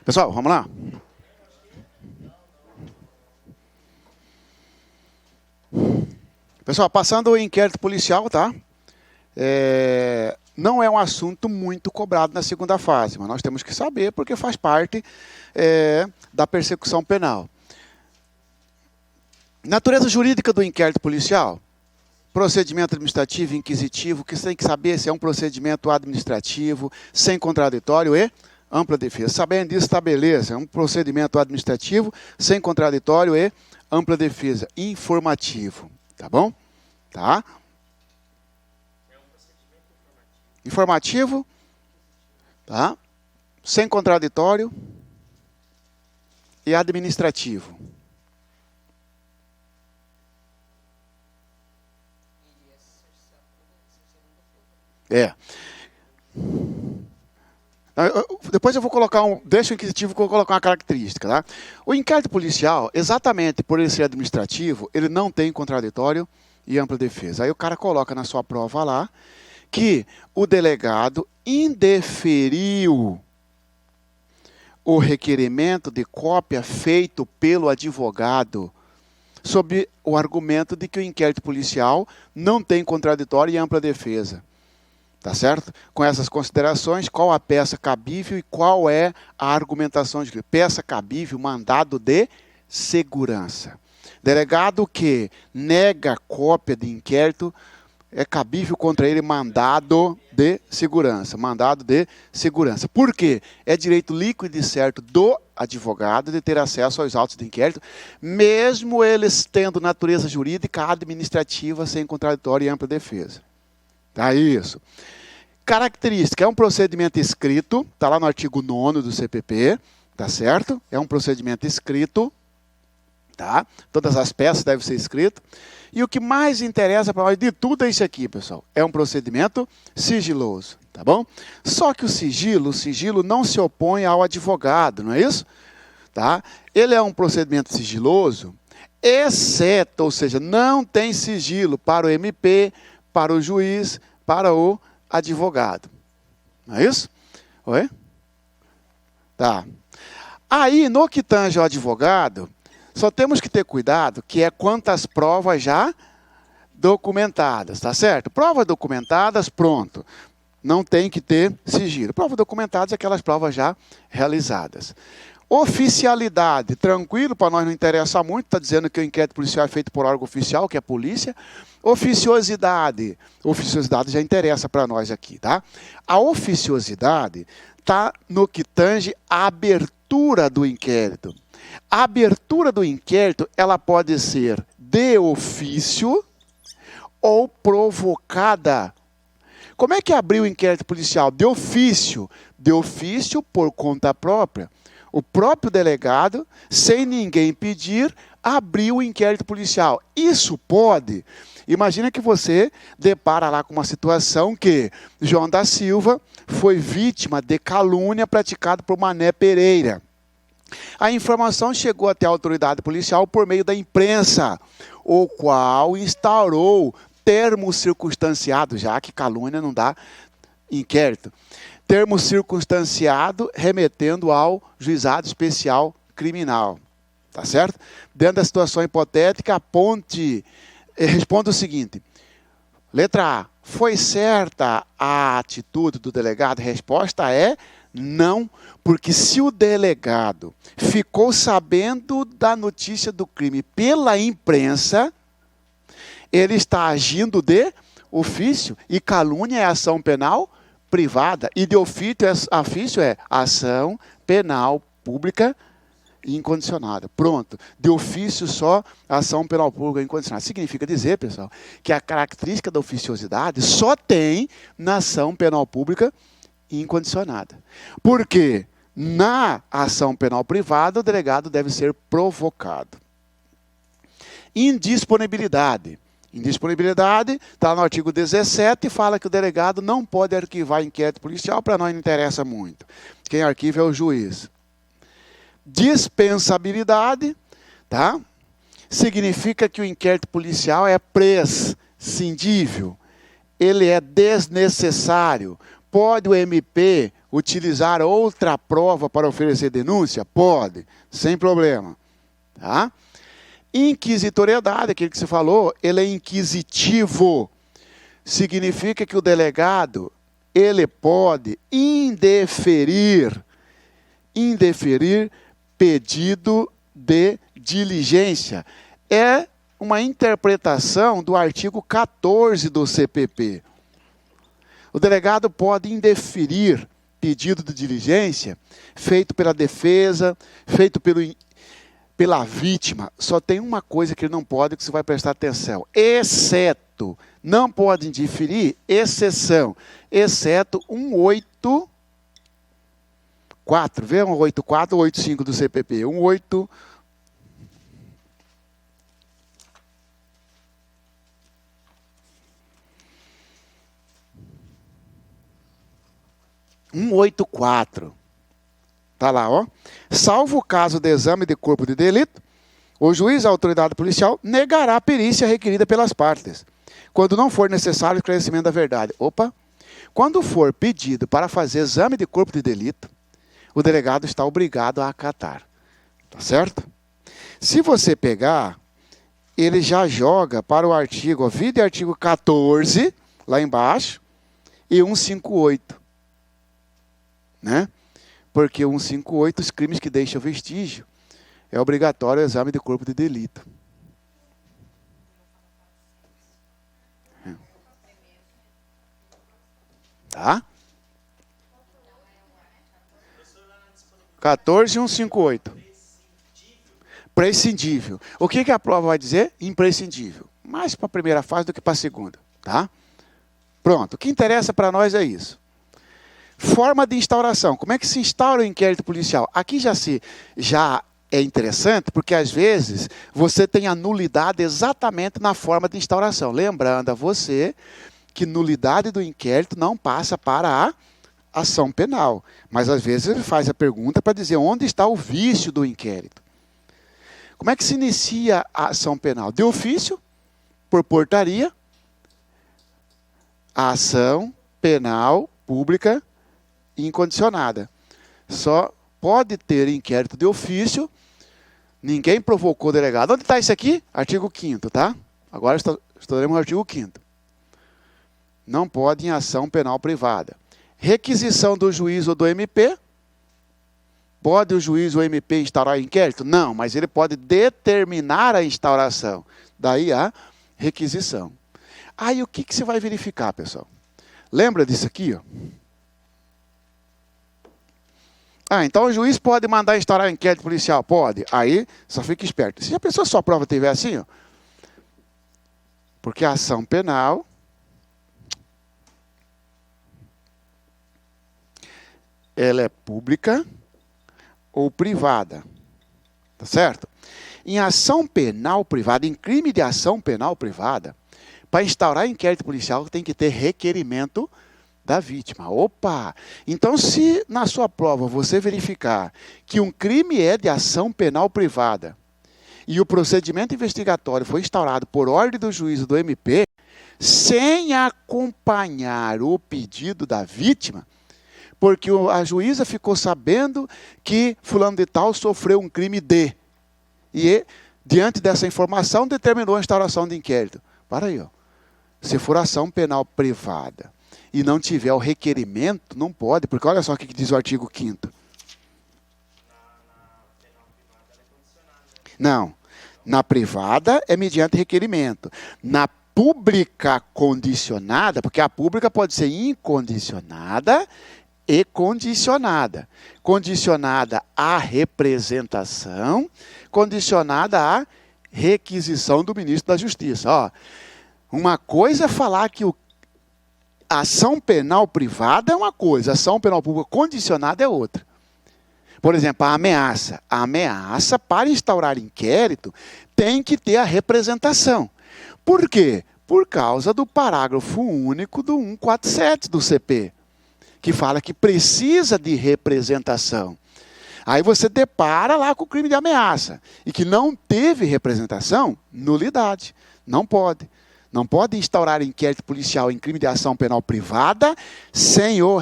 Pessoal, vamos lá? Pessoal, passando o inquérito policial, tá? Não é um assunto muito cobrado na segunda fase, mas nós temos que saber porque faz parte da persecução penal. Natureza jurídica do inquérito policial. Procedimento administrativo e inquisitivo, que você tem que saber se é um procedimento administrativo, sem contraditório e ampla defesa. Sabendo disso, tá beleza. É um procedimento administrativo, sem contraditório e ampla defesa. Informativo. Tá bom? Tá? É um procedimento Informativo. Tá? Sem contraditório e administrativo. Depois eu vou colocar deixa o inquisitivo que eu vou colocar uma característica, tá? O inquérito policial, exatamente por ele ser administrativo, ele não tem contraditório e ampla defesa. Aí o cara coloca na sua prova lá que o delegado indeferiu o requerimento de cópia feito pelo advogado sob o argumento de que o inquérito policial não tem contraditório e ampla defesa. Tá certo? Com essas considerações, qual a peça cabível e qual é a argumentação de peça cabível, mandado de segurança. Delegado que nega cópia de inquérito, é cabível contra ele mandado de segurança. Mandado de segurança. Por quê? É direito líquido e certo do advogado de ter acesso aos autos de inquérito, mesmo eles tendo natureza jurídica, administrativa, sem contraditório e ampla defesa. Tá isso. Característica, é um procedimento escrito, está lá no artigo 9º do CPP, tá certo? É um procedimento escrito, tá? Todas as peças devem ser escritas. E o que mais interessa para nós de tudo é isso aqui, pessoal. É um procedimento sigiloso, tá bom? Só que o sigilo não se opõe ao advogado, não é isso? Tá? Ele é um procedimento sigiloso, exceto, ou seja, não tem sigilo para o MP, para o juiz, para o advogado. Não é isso? Oi? Tá. Aí, no que tange ao advogado, só temos que ter cuidado que é quantas provas já documentadas, tá certo? Provas documentadas, pronto. Não tem que ter sigilo. Provas documentadas é aquelas provas já realizadas. Oficialidade, tranquilo, para nós não interessa muito, está dizendo que o inquérito policial é feito por órgão oficial, que é a polícia. Oficiosidade já interessa para nós aqui, tá? A oficiosidade está no que tange a abertura do inquérito. A abertura do inquérito, ela pode ser de ofício ou provocada. Como é que abriu o inquérito policial? De ofício. De ofício por conta própria. O próprio delegado, sem ninguém pedir, abriu o inquérito policial. Isso pode. Imagina que você depara lá com uma situação que João da Silva foi vítima de calúnia praticada por Mané Pereira. A informação chegou até a autoridade policial por meio da imprensa, o qual instaurou termo circunstanciado, já que calúnia não dá inquérito. Termo circunstanciado remetendo ao juizado especial criminal. Tá certo? Dentro da situação hipotética, responda o seguinte. Letra A. Foi certa a atitude do delegado? Resposta é não, porque se o delegado ficou sabendo da notícia do crime pela imprensa, ele está agindo de ofício, e calúnia é ação penal privada, e de ofício é ação penal pública incondicionada. Pronto. De ofício só ação penal pública incondicionada. Significa dizer, pessoal, que a característica da oficiosidade só tem na ação penal pública incondicionada. Porque na ação penal privada o delegado deve ser provocado. Indisponibilidade. Indisponibilidade, está no artigo 17 e fala que o delegado não pode arquivar inquérito policial, para nós não interessa muito. Quem arquiva é o juiz. Dispensabilidade, tá? Significa que o inquérito policial é prescindível, ele é desnecessário. Pode o MP utilizar outra prova para oferecer denúncia? Pode, sem problema. Tá? Inquisitoriedade, aquilo que você falou, ele é inquisitivo. Significa que o delegado, ele pode indeferir pedido de diligência. É uma interpretação do artigo 14 do CPP. O delegado pode indeferir pedido de diligência feito pela defesa, feito pela vítima. Só tem uma coisa que ele não pode, que você vai prestar atenção. Exceto, não pode indeferir, exceção, exceto 184, vê 184 ou 185 do CPP, 184. Está lá, ó. Salvo o caso de exame de corpo de delito, o juiz, a autoridade policial, negará a perícia requerida pelas partes, quando não for necessário o esclarecimento da verdade. Opa! Quando for pedido para fazer exame de corpo de delito, o delegado está obrigado a acatar. Tá certo? Se você pegar, ele já joga para o artigo, ó, vide artigo 14, lá embaixo, e 158. Né? Porque 158, os crimes que deixam vestígio, é obrigatório o exame de corpo de delito. Tá? 14 e 158. Prescindível. O que a prova vai dizer? Imprescindível. Mais para a primeira fase do que para a segunda. Tá? Pronto. O que interessa para nós é isso. Forma de instauração. Como é que se instaura o inquérito policial? Aqui já é interessante, porque às vezes você tem a nulidade exatamente na forma de instauração. Lembrando a você que nulidade do inquérito não passa para a ação penal. Mas às vezes ele faz a pergunta para dizer onde está o vício do inquérito. Como é que se inicia a ação penal? De ofício, por portaria, a ação penal pública incondicionada. Só pode ter inquérito de ofício, ninguém provocou o delegado. Onde está isso aqui? Artigo 5º, tá? Agora estudaremos o artigo 5º. Não pode em ação penal privada. Requisição do juiz ou do MP. Pode o juiz ou o MP instaurar o inquérito? Não, mas ele pode determinar a instauração. Daí a requisição. Aí o que você vai verificar, pessoal? Lembra disso aqui, ó? Então o juiz pode mandar instaurar inquérito policial? Pode. Aí, só fica esperto. Se a pessoa sua prova estiver assim, ó, porque a ação penal ela é pública ou privada. Tá certo? Em ação penal privada, em crime de ação penal privada, para instaurar inquérito policial tem que ter requerimento da vítima. Opa! Então, se na sua prova você verificar que um crime é de ação penal privada e o procedimento investigatório foi instaurado por ordem do juiz ou do MP, sem acompanhar o pedido da vítima, porque a juíza ficou sabendo que fulano de tal sofreu um crime e diante dessa informação determinou a instauração de inquérito. Para aí, ó. Se for ação penal privada e não tiver o requerimento, não pode, porque olha só o que diz o artigo 5º. Não. Na privada é mediante requerimento. Na pública condicionada, porque a pública pode ser incondicionada e condicionada. Condicionada à representação, condicionada à requisição do ministro da Justiça. Ó, uma coisa é falar que a ação penal privada é uma coisa, a ação penal pública condicionada é outra. Por exemplo, a ameaça. A ameaça, para instaurar inquérito, tem que ter a representação. Por quê? Por causa do parágrafo único do 147 do CP, que fala que precisa de representação. Aí você depara lá com o crime de ameaça, e que não teve representação, nulidade. Não pode. Não pode instaurar inquérito policial em crime de ação penal privada sem o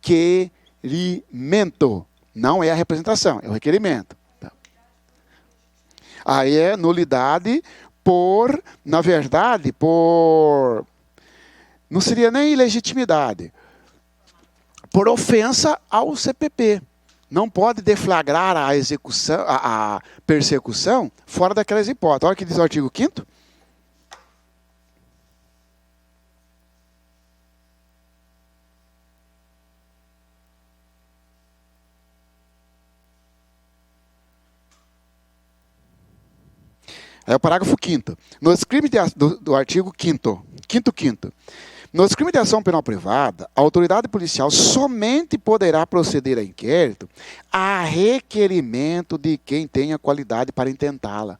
requerimento. Não é a representação, é o requerimento. Tá? Aí é nulidade por, na verdade, por... Não seria nem ilegitimidade. Por ofensa ao CPP. Não pode deflagrar a execução, a persecução fora daquelas hipóteses. Olha o que diz o artigo 5º. É o parágrafo 5º. Nos crimes do artigo 5º. Nos crimes de ação penal privada, a autoridade policial somente poderá proceder a inquérito a requerimento de quem tenha qualidade para intentá-la.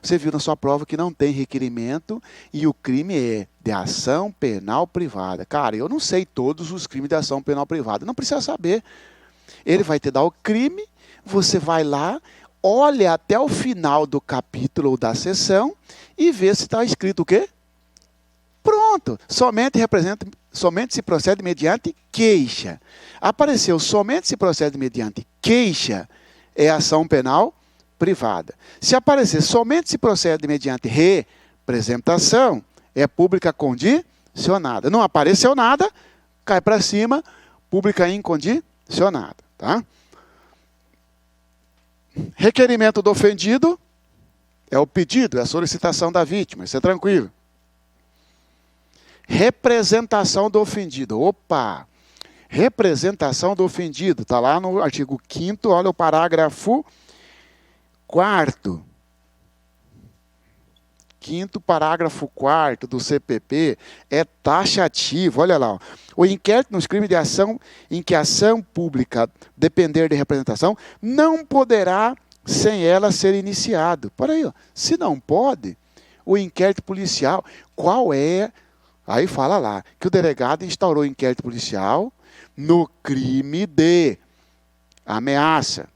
Você viu na sua prova que não tem requerimento e o crime é de ação penal privada. Cara, eu não sei todos os crimes de ação penal privada. Não precisa saber. Ele vai te dar o crime, você vai lá, olha até o final do capítulo ou da sessão e vê se está escrito o quê? Pronto. Somente se procede mediante queixa. Apareceu somente se procede mediante queixa, é ação penal privada. Se aparecer somente se procede mediante representação, é pública condicionada. Não apareceu nada, cai para cima, pública incondicionada. Tá? Requerimento do ofendido é o pedido, é a solicitação da vítima, isso é tranquilo. Representação do ofendido. Opa! Representação do ofendido. Está lá no artigo 5º, olha o parágrafo 4º. 5º parágrafo 4º do CPP é taxativo. Olha lá. Ó. O inquérito nos crimes de ação em que a ação pública depender de representação não poderá sem ela ser iniciado. Para aí, ó. Se não pode, o inquérito policial, qual é... Aí fala lá que o delegado instaurou o inquérito policial no crime de ameaça.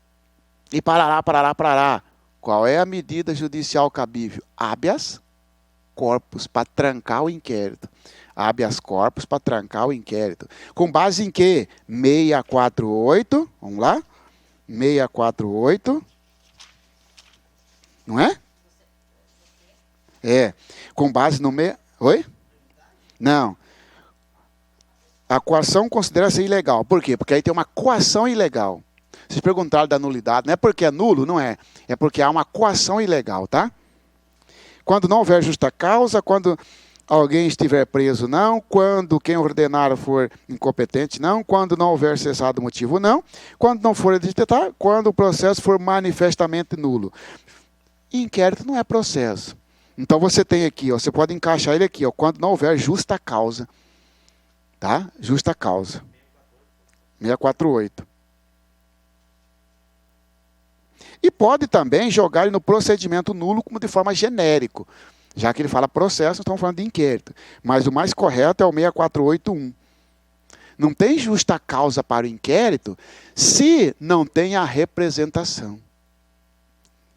E parará. Qual é a medida judicial cabível? Habeas corpus, para trancar o inquérito. Habeas corpus para trancar o inquérito. Com base em quê? 648, vamos lá? 648. Não é? É. Com base no... Oi? Não. A coação considera-se ilegal. Por quê? Porque aí tem uma coação ilegal. Vocês perguntaram da nulidade. Não é porque é nulo, não é. É porque há uma coação ilegal, tá? Quando não houver justa causa, quando alguém estiver preso, não. Quando quem ordenar for incompetente, não. Quando não houver cessado o motivo, não. Quando não for detectar, quando o processo for manifestamente nulo. Inquérito não é processo. Então você tem aqui, ó, você pode encaixar ele aqui, ó, quando não houver justa causa. Tá? Justa causa. 648. E pode também jogar ele no procedimento nulo como de forma genérico. Já que ele fala processo, estamos falando de inquérito. Mas o mais correto é o 6481. Não tem justa causa para o inquérito se não tem a representação.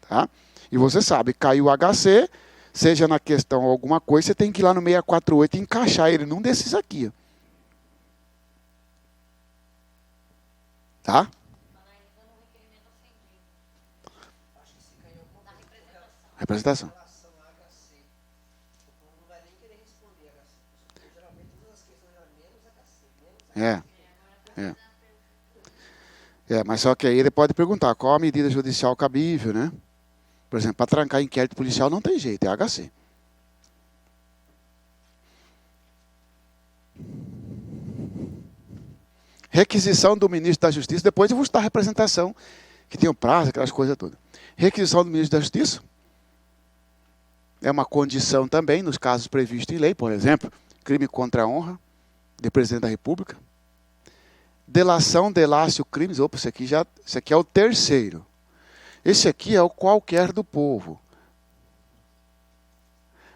Tá? E você sabe, caiu o HC, seja na questão alguma coisa, você tem que ir lá no 648 e encaixar ele num desses aqui. Ó. Tá? Representação. Mas só que aí ele pode perguntar qual a medida judicial cabível, né? Por exemplo, para trancar inquérito policial não tem jeito, é HC. Requisição do ministro da Justiça, depois eu vou citar a representação, que tem o prazo, aquelas coisas todas. Requisição do ministro da Justiça é uma condição também, nos casos previstos em lei, por exemplo, crime contra a honra de presidente da República. Delação, delácio, crimes. Opa, esse aqui é o terceiro. Esse aqui é o qualquer do povo.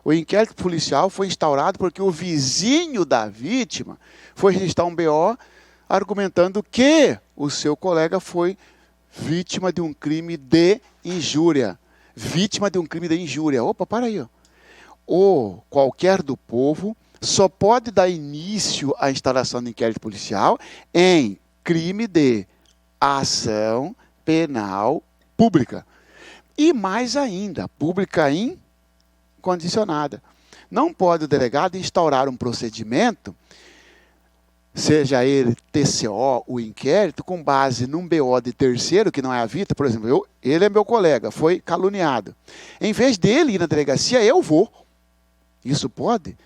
O inquérito policial foi instaurado porque o vizinho da vítima foi registrar um BO argumentando que o seu colega foi vítima de um crime de injúria. Vítima de um crime de injúria. Opa, para aí. Ó. O qualquer do povo só pode dar início à instalação do inquérito policial em crime de ação penal pública. E mais ainda, pública incondicionada. Não pode o delegado instaurar um procedimento, seja ele TCO, o inquérito, com base num BO de terceiro, que não é a vítima, por exemplo, ele é meu colega, foi caluniado. Em vez dele ir na delegacia, eu vou. Isso pode?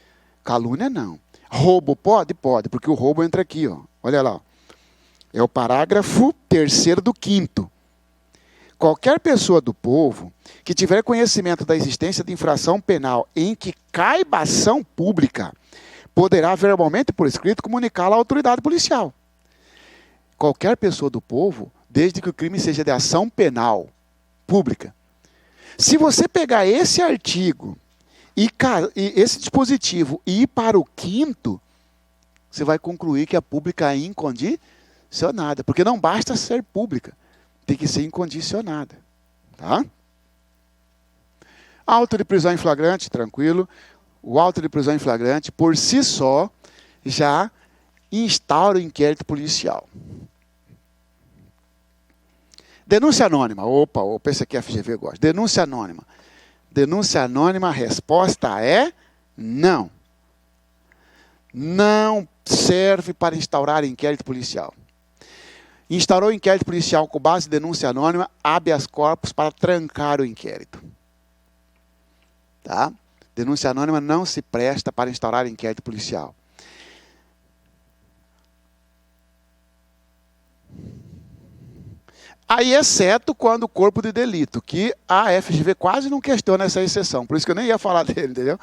Calúnia não. Roubo pode? Pode, porque o roubo entra aqui, ó. Olha lá. É o parágrafo 3º do 5º. Qualquer pessoa do povo que tiver conhecimento da existência de infração penal em que caiba ação pública, poderá verbalmente por escrito comunicá-la à autoridade policial. Qualquer pessoa do povo, desde que o crime seja de ação penal pública. Se você pegar esse artigo e esse dispositivo e ir para o 5º, você vai concluir que a pública é incondicionada, porque não basta ser pública, tem que ser incondicionada. Tá? Auto de prisão em flagrante, tranquilo. O auto de prisão em flagrante, por si só, já instaura o inquérito policial. Denúncia anônima. Opa, esse aqui a FGV gosta. Denúncia anônima. Denúncia anônima, a resposta é não. Não serve para instaurar inquérito policial. Instaurou inquérito policial com base em denúncia anônima, habeas corpus para trancar o inquérito. Tá? Denúncia anônima não se presta para instaurar inquérito policial. Aí, exceto quando o corpo de delito, que a FGV quase não questiona essa exceção. Por isso que eu nem ia falar dele, entendeu?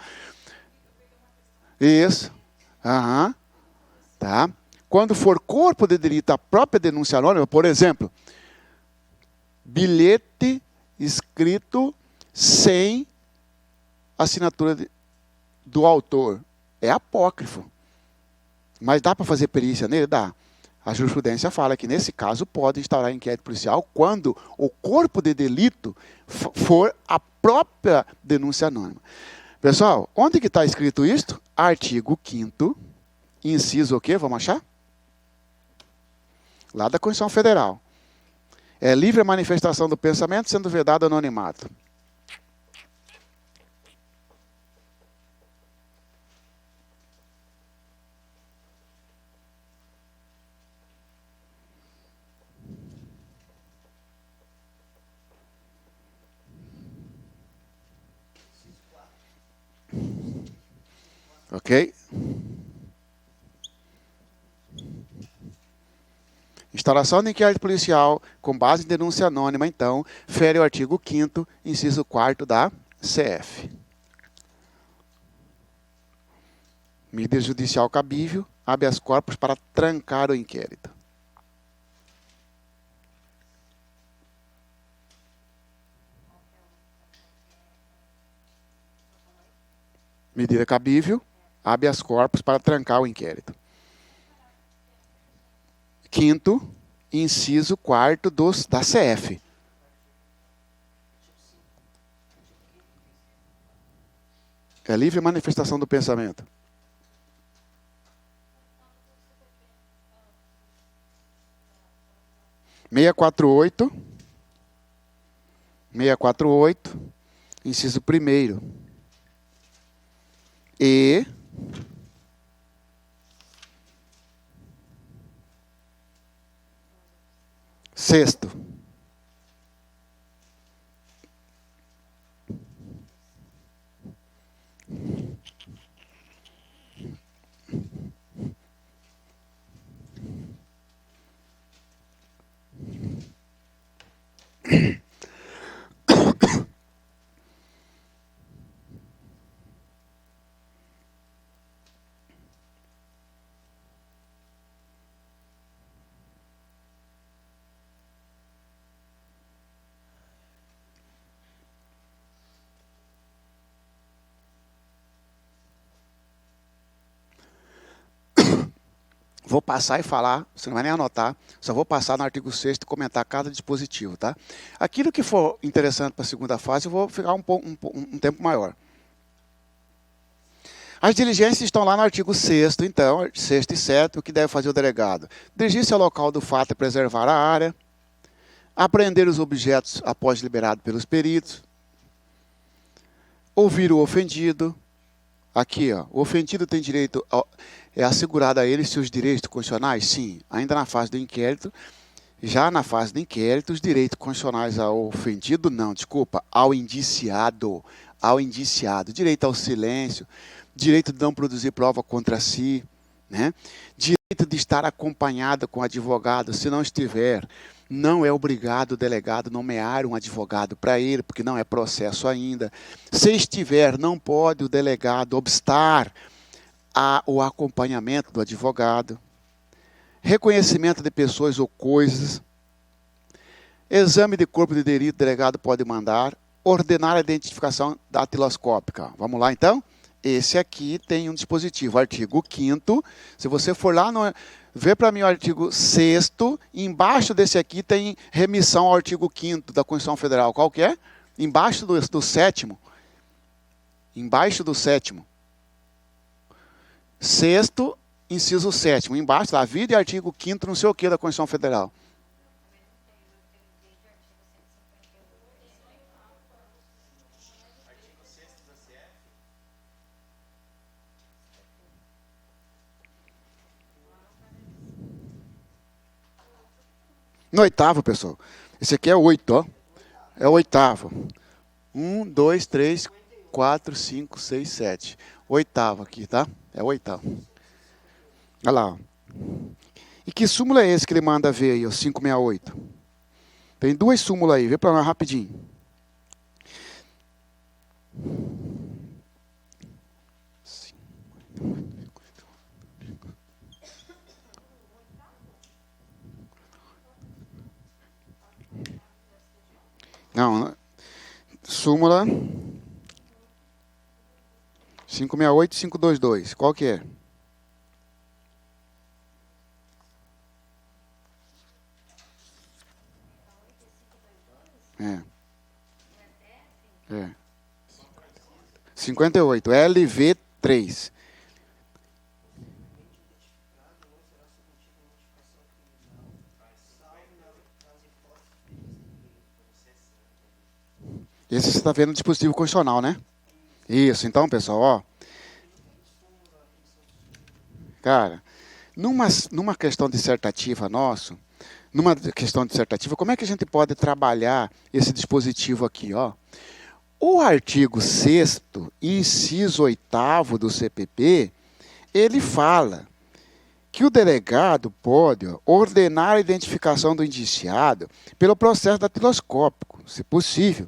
Isso. Aham. Tá? Quando for corpo de delito, a própria denúncia anônima, por exemplo, bilhete escrito sem assinatura do autor. É apócrifo. Mas dá para fazer perícia nele? Dá. A jurisprudência fala que, nesse caso, pode instaurar inquérito policial quando o corpo de delito for a própria denúncia anônima. Pessoal, onde que está escrito isto? Artigo 5º, inciso o quê? Vamos achar? Lá da Constituição Federal. É livre a manifestação do pensamento, sendo vedado anonimato. Ok? Instauração de inquérito policial com base em denúncia anônima, então, fere o artigo 5º, inciso 4º da CF. Medida judicial cabível, habeas corpus para trancar o inquérito. Medida cabível, habeas corpus para trancar o inquérito. 5º, inciso 4º da CF. É livre manifestação do pensamento. Seiscentos e quarenta e oito, inciso 1º. E sexto. Vou passar e falar, você não vai nem anotar, só vou passar no artigo 6º e comentar cada dispositivo, tá? Aquilo que for interessante para a segunda fase, eu vou ficar um tempo maior. As diligências estão lá no artigo 6º, então, 6º e 7º, o que deve fazer o delegado? Dirigir-se ao local do fato e preservar a área, apreender os objetos após liberado pelos peritos, ouvir o ofendido. Aqui, ó, o ofendido tem direito, é assegurado a ele seus direitos constitucionais? Sim, ainda na fase do inquérito. Já na fase do inquérito, os direitos constitucionais ao ofendido, não, desculpa, ao indiciado. Direito ao silêncio, direito de não produzir prova contra si, né? Direito de estar acompanhado com advogado, se não estiver, não é obrigado o delegado nomear um advogado para ele, porque não é processo ainda. Se estiver, não pode o delegado obstar o acompanhamento do advogado. Reconhecimento de pessoas ou coisas. Exame de corpo de delito, o delegado pode mandar. Ordenar a identificação datiloscópica. Vamos lá, então? Esse aqui tem um dispositivo, artigo 5º. Se você for lá, vê para mim o artigo 6º. Embaixo desse aqui tem remissão ao artigo 5º da Constituição Federal. Qual que é? Embaixo do 7º. Embaixo do 7º. 6º, inciso 7º. Embaixo, lá, vida e artigo 5º, não sei o que, da Constituição Federal. No 8º, pessoal. Esse aqui é 8, ó. É o 8º. 1, 2, 3, 4, 5, 6, 7. 8º aqui, tá? É o 8º. Olha lá, ó. E que súmula é esse que ele manda ver aí, ó, 568? Tem duas súmulas aí, vê para nós rapidinho. Não, súmula 568 e 522. Qual que é? É. 58. LV3. Esse você está vendo no dispositivo constitucional, né? Isso, então, pessoal, ó. Cara, numa questão dissertativa nosso, como é que a gente pode trabalhar esse dispositivo aqui, ó? O artigo 6º, inciso 8º do CPP, ele fala que o delegado pode ordenar a identificação do indiciado pelo processo datiloscópico, se possível,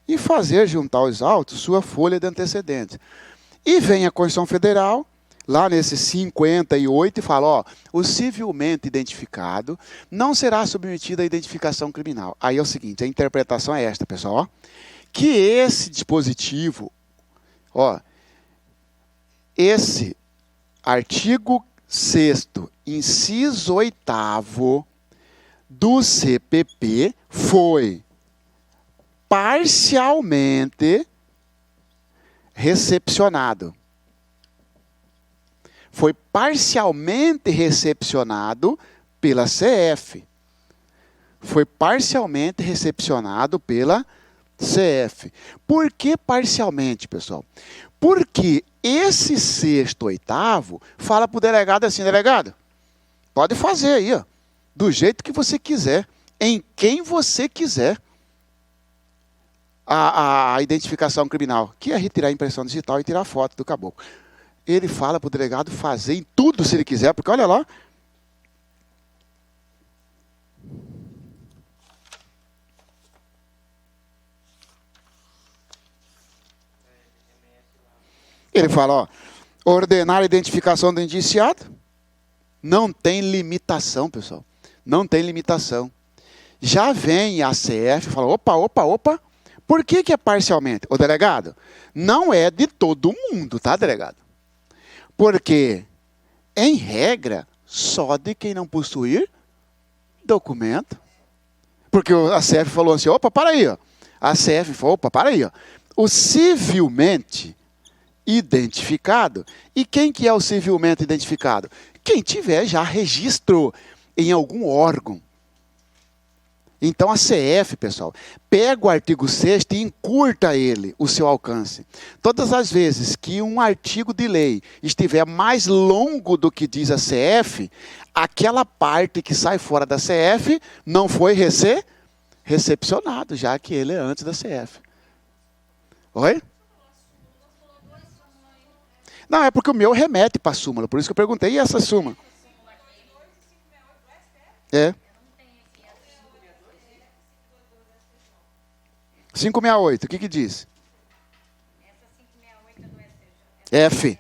e fazer juntar aos autos sua folha de antecedentes. E vem a Constituição Federal, lá nesse 58, e fala, ó, o civilmente identificado não será submetido à identificação criminal. Aí é o seguinte, a interpretação é esta, pessoal, ó, que esse dispositivo, ó, esse artigo 6º, inciso 8º do CPP foi parcialmente recepcionado. Foi parcialmente recepcionado pela CF. Foi parcialmente recepcionado pela CF. Por que parcialmente, pessoal? Porque esse 6º, 8º fala para o delegado assim, delegado, pode fazer aí, ó, do jeito que você quiser, em quem você quiser, a identificação criminal, que é retirar a impressão digital e tirar a foto do caboclo. Ele fala para o delegado fazer em tudo se ele quiser, porque olha lá. Ele fala, ó, ordenar a identificação do indiciado, não tem limitação, pessoal. Não tem limitação. Já vem a CF e fala, opa, por que é parcialmente? Ô, delegado, não é de todo mundo, tá, delegado? Porque, em regra, só de quem não possuir documento. Porque a CF falou assim, opa, para aí, ó. A CF falou, opa, para aí, ó. O civilmente identificado. E quem que é o civilmente identificado? Quem tiver já registro em algum órgão. Então a CF, pessoal, pega o artigo 6º e encurta ele, o seu alcance. Todas as vezes que um artigo de lei estiver mais longo do que diz a CF, aquela parte que sai fora da CF não foi recepcionado, já que ele é antes da CF. Oi? Não, é porque o meu remete para a súmula, por isso que eu perguntei, e essa súmula? É. 568, o que diz? F.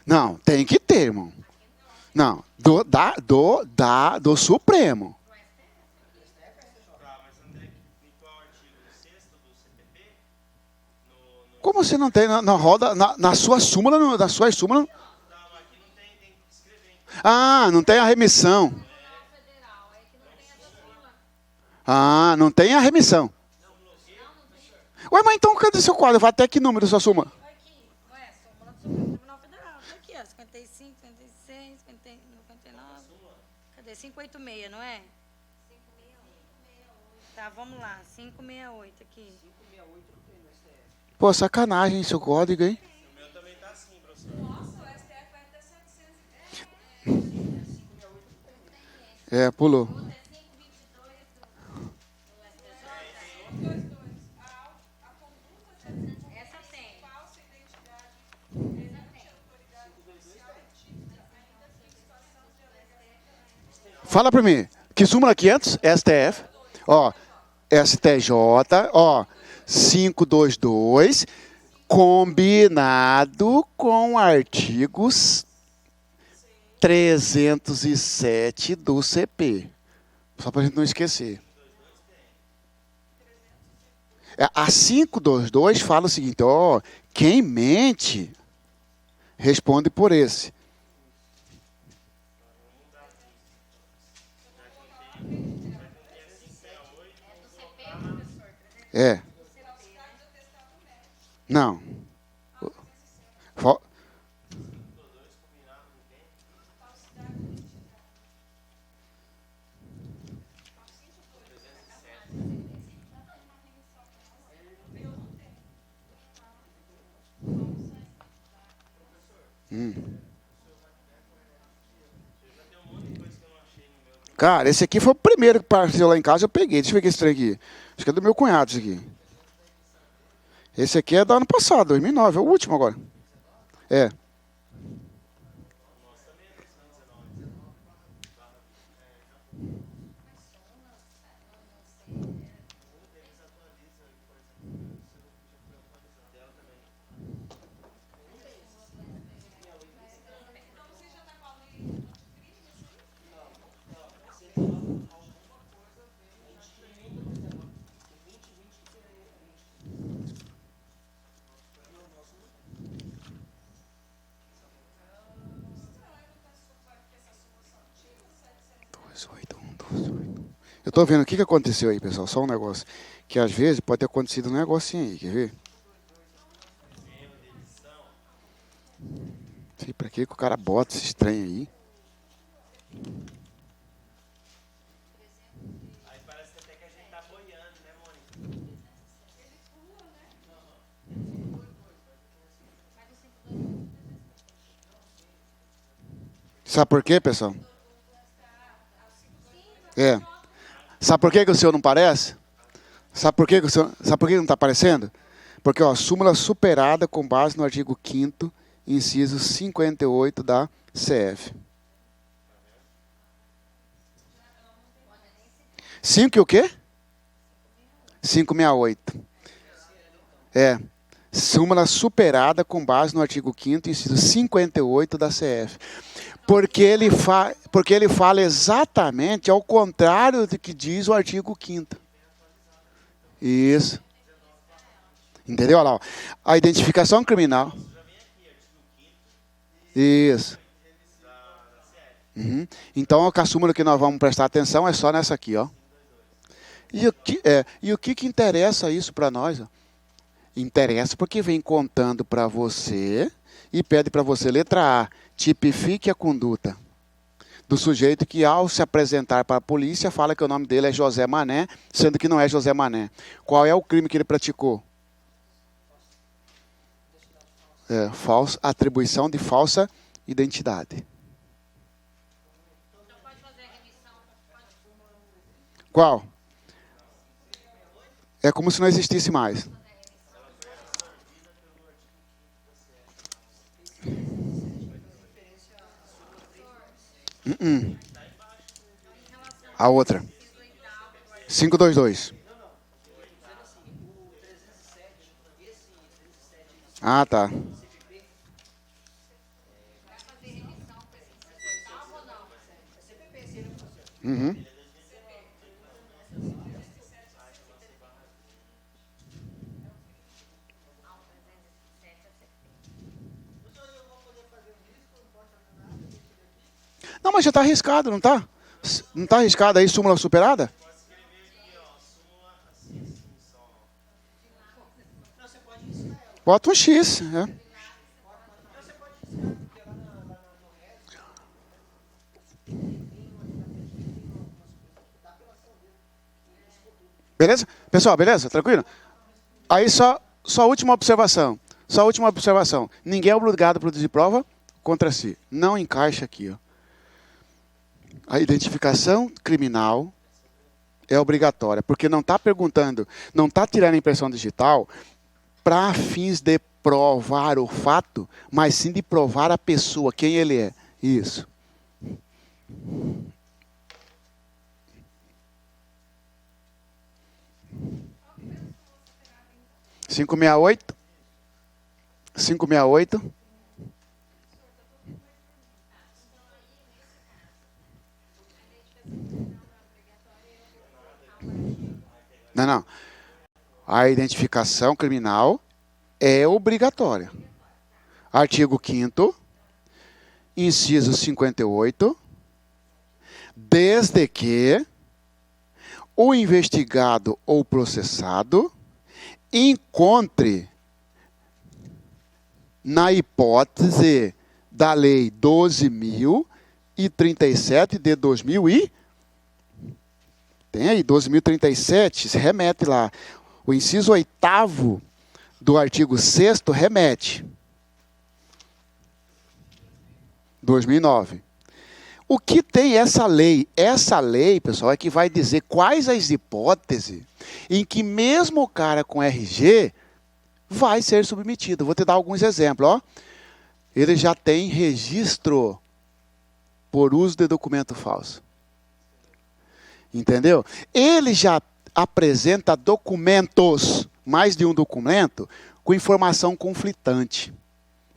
Não, tem que ter, irmão. Não, do Supremo. Como você não tem na roda, na sua súmula, na sua súmula? Ah, não tem a remissão. Ah, não tem a remissão. Ué, mas então cadê seu quadro? Vai até que número sua súmula? Aqui, não é? Súmula do Tribunal Federal. Tá aqui, ó. 55, 56, 59. Cadê? 586, não é? 568. Tá, vamos lá. 568 aqui. 568 não tem no STF. Pô, sacanagem seu código, hein? O meu também tá assim, professor. Nossa, o STF vai até 710. É, pulou. Essa tem. Fala pra mim. Que súmula 500? STF. Ó, STJ, ó, 522, combinado com artigos 307 do CP. Só pra gente não esquecer. A 522 fala o seguinte, ó, quem mente responde por esse. É. Não. Cara, esse aqui foi o primeiro que apareceu lá em casa, eu peguei. Deixa eu ver esse trem aqui. Acho que é do meu cunhado esse aqui. Esse aqui é do ano passado, 2009, é o último agora. É. Eu tô vendo o que aconteceu aí, pessoal. Só um negócio. Que às vezes pode ter acontecido um negocinho aí, quer ver? Não sei pra que o cara bota esse trem aí. Aí parece até que a gente tá boiando, né, Mônica? Sabe por quê, pessoal? É. Sabe por que o senhor não parece? Sabe por que não está aparecendo? Porque, ó, súmula superada com base no artigo 5º, inciso 58 da CF. 5 e o quê? 568. É. Súmula superada com base no artigo 5º, inciso 58 da CF. Porque ele fala exatamente ao contrário do que diz o artigo 5º. Isso. Entendeu? Olha lá, ó. A identificação criminal. Isso. Uhum. Então, a súmula que nós vamos prestar atenção é só nessa aqui, ó. E o que interessa isso para nós? Ó? Interessa porque vem contando para você e pede para você, letra A, tipifique a conduta do sujeito que, ao se apresentar para a polícia, fala que o nome dele é José Mané, sendo que não é José Mané. Qual é o crime que ele praticou? Atribuição de falsa identidade. Qual? É como se não existisse mais. A outra. 522. Ah, tá. Uhum. Não, mas já está arriscado, não está? Não está arriscado aí, súmula superada? Bota um X. Beleza? Pessoal, beleza? Tranquilo? Aí só última observação. Só última observação. Ninguém é obrigado a produzir prova contra si. Não encaixa aqui, ó. A identificação criminal é obrigatória, porque não está perguntando, não está tirando a impressão digital para fins de provar o fato, mas sim de provar a pessoa, quem ele é. Isso. Cinco meia oito. 568. Não. A identificação criminal é obrigatória. Artigo 5º, inciso 58, desde que o investigado ou processado encontre, na hipótese da Lei 12.037 de 2000 tem aí, 12.037, se remete lá. O inciso 8º do artigo 6º remete. 2009. O que tem essa lei? Essa lei, pessoal, é que vai dizer quais as hipóteses em que mesmo o cara com RG vai ser submetido. Vou te dar alguns exemplos. Ó. Ele já tem registro por uso de documento falso. Entendeu? Ele já apresenta documentos, mais de um documento, com informação conflitante.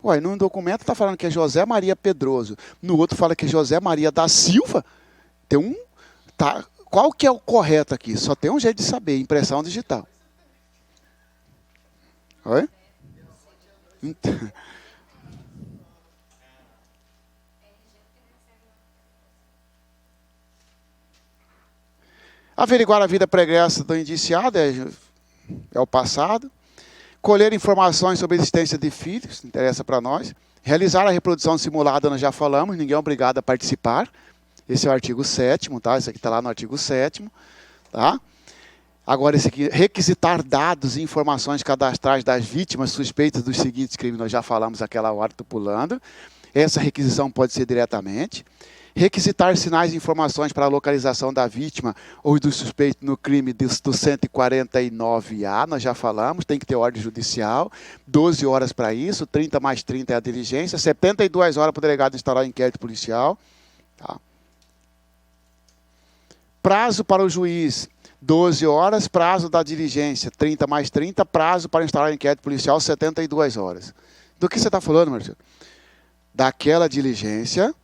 Ué, num documento está falando que é José Maria Pedroso, no outro fala que é José Maria da Silva. Tem um... Tá, qual que é o correto aqui? Só tem um jeito de saber, impressão digital. Oi? Averiguar a vida pregressa do indiciado é o passado. Colher informações sobre a existência de filhos, interessa para nós. Realizar a reprodução simulada, nós já falamos, ninguém é obrigado a participar. Esse é o artigo 7º, tá? Esse aqui está lá no artigo 7º, tá? Agora, esse aqui, requisitar dados e informações cadastrais das vítimas suspeitas dos seguintes crimes, nós já falamos aquela hora, estou pulando. Essa requisição pode ser diretamente. Requisitar sinais e informações para a localização da vítima ou do suspeito no crime do 149A, nós já falamos, tem que ter ordem judicial, 12 horas para isso, 30 mais 30 é a diligência, 72 horas para o delegado instaurar inquérito policial. Tá. Prazo para o juiz, 12 horas, prazo da diligência, 30 mais 30, prazo para instaurar inquérito policial, 72 horas. Do que você está falando, Marcelo? Daquela diligência.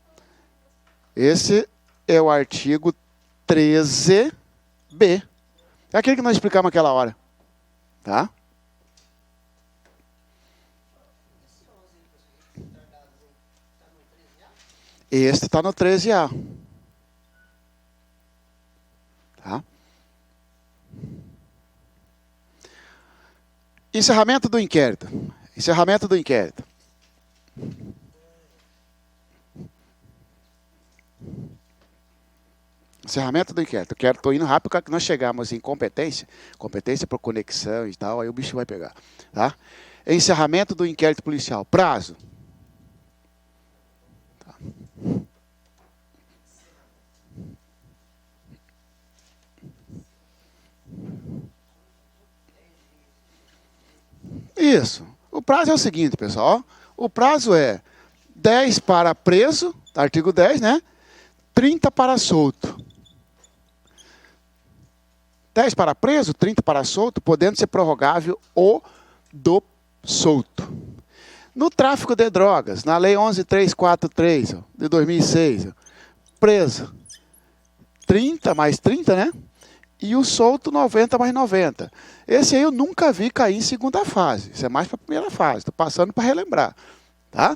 Esse é o artigo 13b. É aquele que nós explicamos aquela hora. Tá? Este está no 13A. Tá? Encerramento do inquérito. Encerramento do inquérito. Encerramento do inquérito. Estou indo rápido porque nós chegamos em competência. Competência por conexão e tal, aí o bicho vai pegar. Tá? Encerramento do inquérito policial. Prazo. Tá. Isso. O prazo é o seguinte, pessoal. O prazo é 10 para preso, artigo 10, né? 30 para solto. 10 para preso, 30 para solto, podendo ser prorrogável o do solto. No tráfico de drogas, na Lei 11.343, de 2006, preso 30 mais 30, né? E o solto 90 mais 90. Esse aí eu nunca vi cair em segunda fase. Isso é mais para a primeira fase. Estou passando para relembrar. Tá?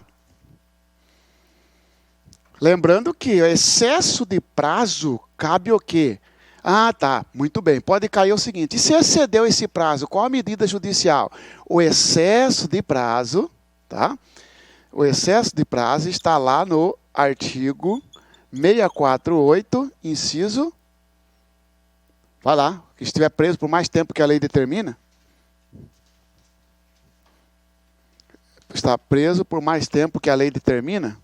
Lembrando que o excesso de prazo cabe o quê? Ah, tá. Muito bem. Pode cair o seguinte. E se excedeu esse prazo, qual a medida judicial? O excesso de prazo, tá? O excesso de prazo está lá no artigo 648, inciso. Vai lá, que estiver preso por mais tempo que a lei determina. Está preso por mais tempo que a lei determina.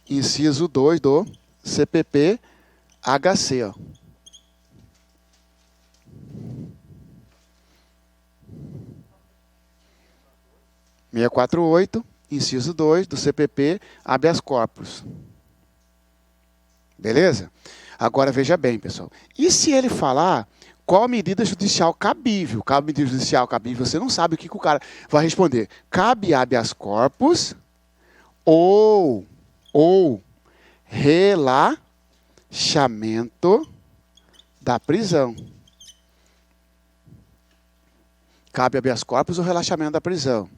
Inciso 2 do CPP HC. Ó. (648), inciso 2 do CPP habeas corpus. Beleza? Agora veja bem, pessoal. E se ele falar qual a medida judicial cabível? Cabe medida judicial cabível, você não sabe o que o cara vai responder. Cabe habeas corpus ou relaxamento da prisão. Cabe habeas corpus ou relaxamento da prisão.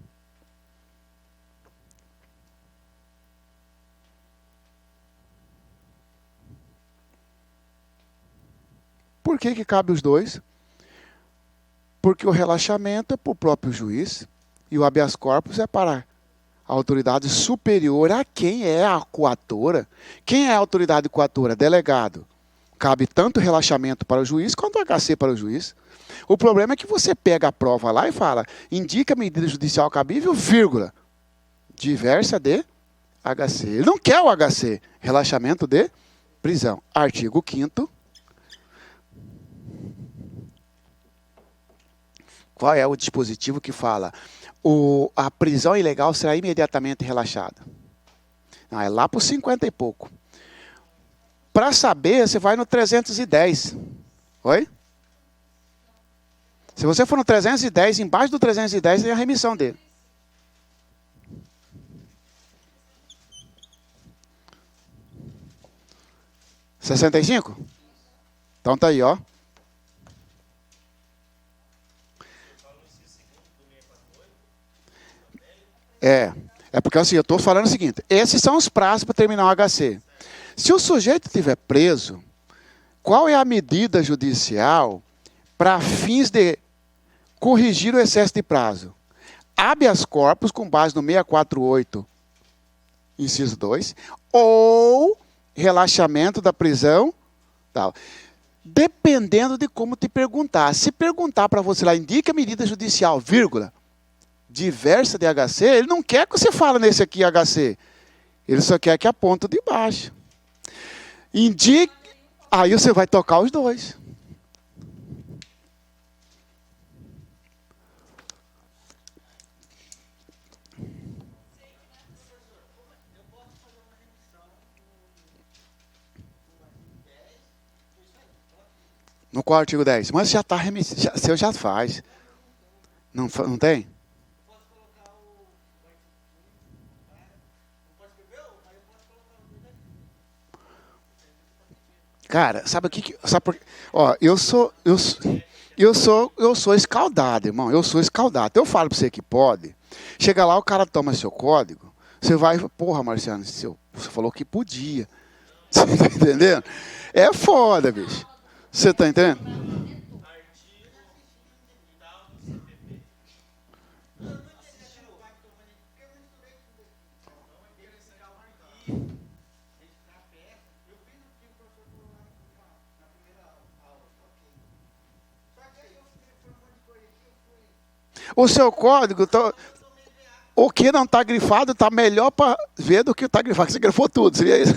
Por que cabe os dois? Porque o relaxamento é para o próprio juiz e o habeas corpus é para a autoridade superior a quem é a coatora. Quem é a autoridade coatora? Delegado. Cabe tanto relaxamento para o juiz quanto HC para o juiz. O problema é que você pega a prova lá e fala, indica medida judicial cabível, vírgula, diversa de HC. Ele não quer o HC, relaxamento de prisão. Artigo 5º. Qual é o dispositivo que fala? A prisão ilegal será imediatamente relaxada. Não, é lá por 50 e pouco. Para saber, você vai no 310. Oi? Se você for no 310, embaixo do 310 tem a remissão dele. (65? Então tá aí, ó. É porque assim, eu estou falando o seguinte, esses são os prazos para terminar o HC. Se o sujeito estiver preso, qual é a medida judicial para fins de corrigir o excesso de prazo? Habeas corpus com base no 648, inciso 2, ou relaxamento da prisão, tal. Dependendo de como te perguntar. Se perguntar para você lá, indica a medida judicial, vírgula, diversa de HC, ele não quer que você fale nesse aqui HC. Ele só quer que aponte de baixo. Indique, aí você vai tocar os dois. No qual artigo 10? Mas já está remissivo, seu já faz. Não tem? Cara, sabe o que sabe por, ó, eu sou escaldado, irmão. Eu sou escaldado. Eu falo para você que pode. Chega lá, o cara toma seu código. Você vai, porra, Marciano, você falou que podia. Você está entendendo? É foda, bicho. Você está entendendo? O seu código, o que não está grifado, está melhor para ver do que está grifado. Você grifou tudo, seria isso?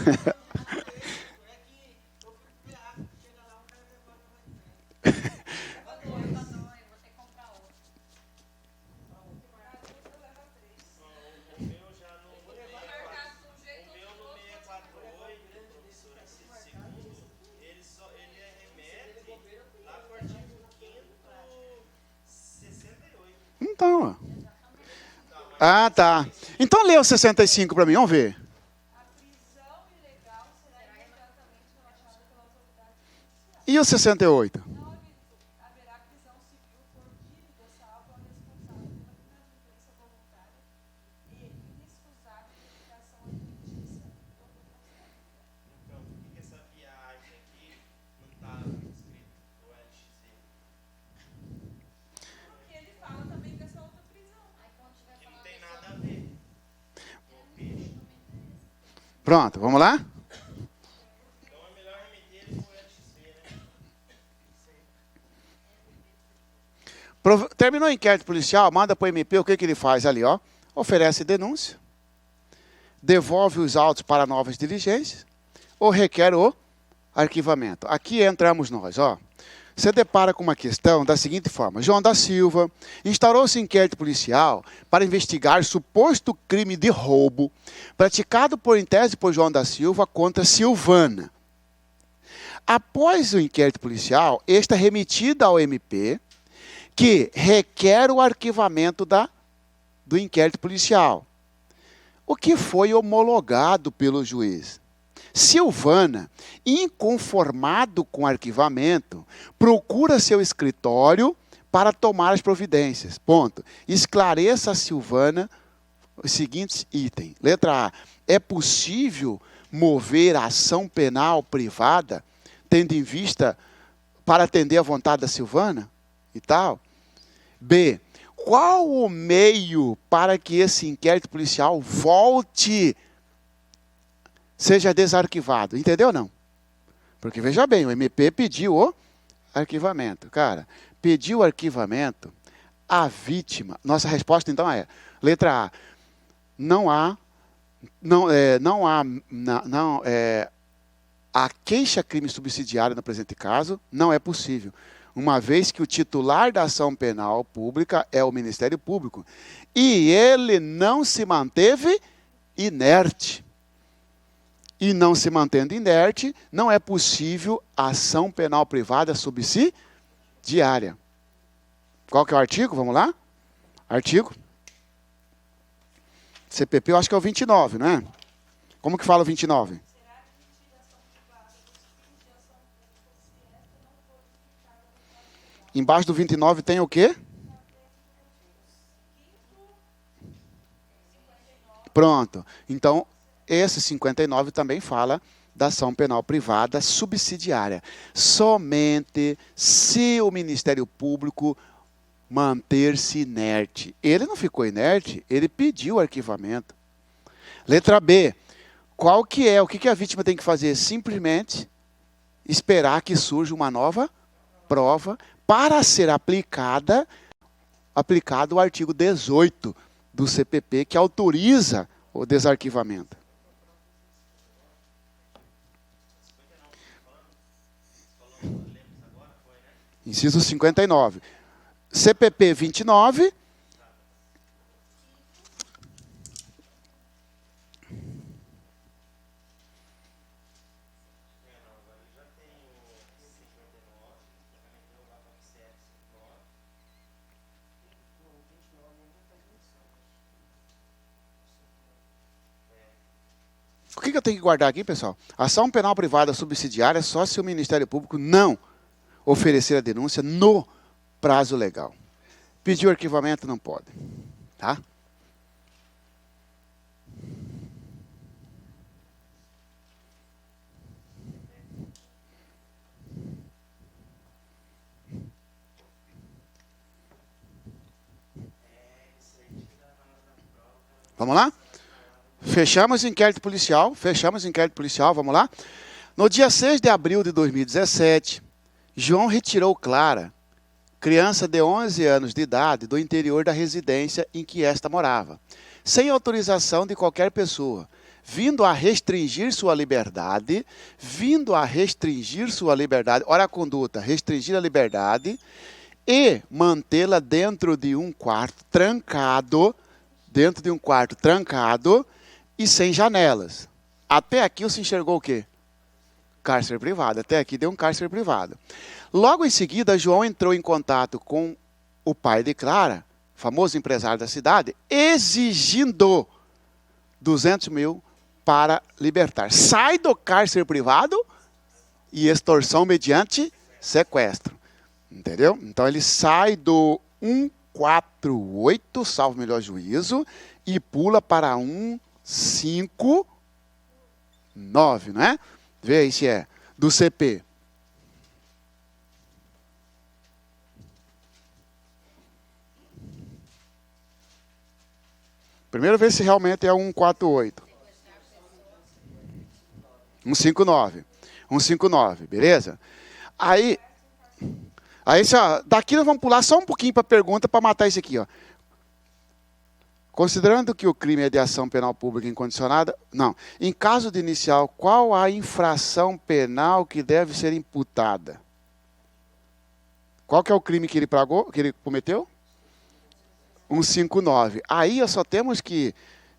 Então, ó. Ah, tá. Então lê o 65 para mim, vamos ver. E o 68? Pronto, vamos lá? Terminou o inquérito policial, manda para o MP, o que ele faz ali, ó? Oferece denúncia, devolve os autos para novas diligências, ou requer o arquivamento. Aqui entramos nós, ó. Você depara com uma questão da seguinte forma. João da Silva instaurou-se inquérito policial para investigar suposto crime de roubo praticado em tese por João da Silva contra Silvana. Após o inquérito policial, este é remetido ao MP, que requer o arquivamento do inquérito policial, o que foi homologado pelo juiz. Silvana, inconformado com o arquivamento, procura seu escritório para tomar as providências. Ponto. Esclareça a Silvana os seguintes itens. Letra A. É possível mover a ação penal privada, tendo em vista para atender à vontade da Silvana? E tal. B. Qual o meio para que esse inquérito policial seja desarquivado? Entendeu ou não? Porque, veja bem, o MP pediu o arquivamento. Cara, pediu o arquivamento, a vítima... Nossa resposta, então, é... Letra A. A queixa-crime subsidiária no presente caso não é possível, uma vez que o titular da ação penal pública é o Ministério Público. E ele não se manteve inerte. E não se mantendo inerte, não é possível ação penal privada subsidiária. Qual que é o artigo? Vamos lá? Artigo. CPP, eu acho que é o 29, não é? Como que fala o 29? Embaixo do 29 tem o quê? Pronto. Então, esse 59 também fala da ação penal privada subsidiária. Somente se o Ministério Público manter-se inerte. Ele não ficou inerte, ele pediu o arquivamento. Letra B. Qual que é? O que a vítima tem que fazer? Simplesmente esperar que surja uma nova prova para ser aplicado o artigo 18 do CPP, que autoriza o desarquivamento. Inciso 59. CPP 29. O que eu tenho que guardar aqui, pessoal? Ação penal privada subsidiária só se o Ministério Público não oferecer a denúncia no prazo legal. Pedir o arquivamento não pode. Tá? Vamos lá? Fechamos o inquérito policial, vamos lá? No dia 6 de abril de 2017, João retirou Clara, criança de 11 anos de idade, do interior da residência em que esta morava, sem autorização de qualquer pessoa, vindo a restringir sua liberdade, olha a conduta, restringir a liberdade e mantê-la dentro de um quarto trancado, e sem janelas. Até aqui você enxergou o quê? Cárcere privado. Até aqui deu um cárcere privado. Logo em seguida, João entrou em contato com o pai de Clara, famoso empresário da cidade, exigindo 200 mil para libertar. Sai do cárcere privado e extorsão mediante sequestro. Entendeu? Então ele sai do 148, salvo melhor juízo, e pula para 159, não é? Vê aí se é do CP. Primeiro ver se realmente é 148. 159. 159, beleza? Aí daqui nós vamos pular só um pouquinho para a pergunta para matar isso aqui, ó. Considerando que o crime é de ação penal pública incondicionada, não. Em caso de inicial, qual a infração penal que deve ser imputada? Qual que é o crime que ele cometeu? 159. Aí só temos que,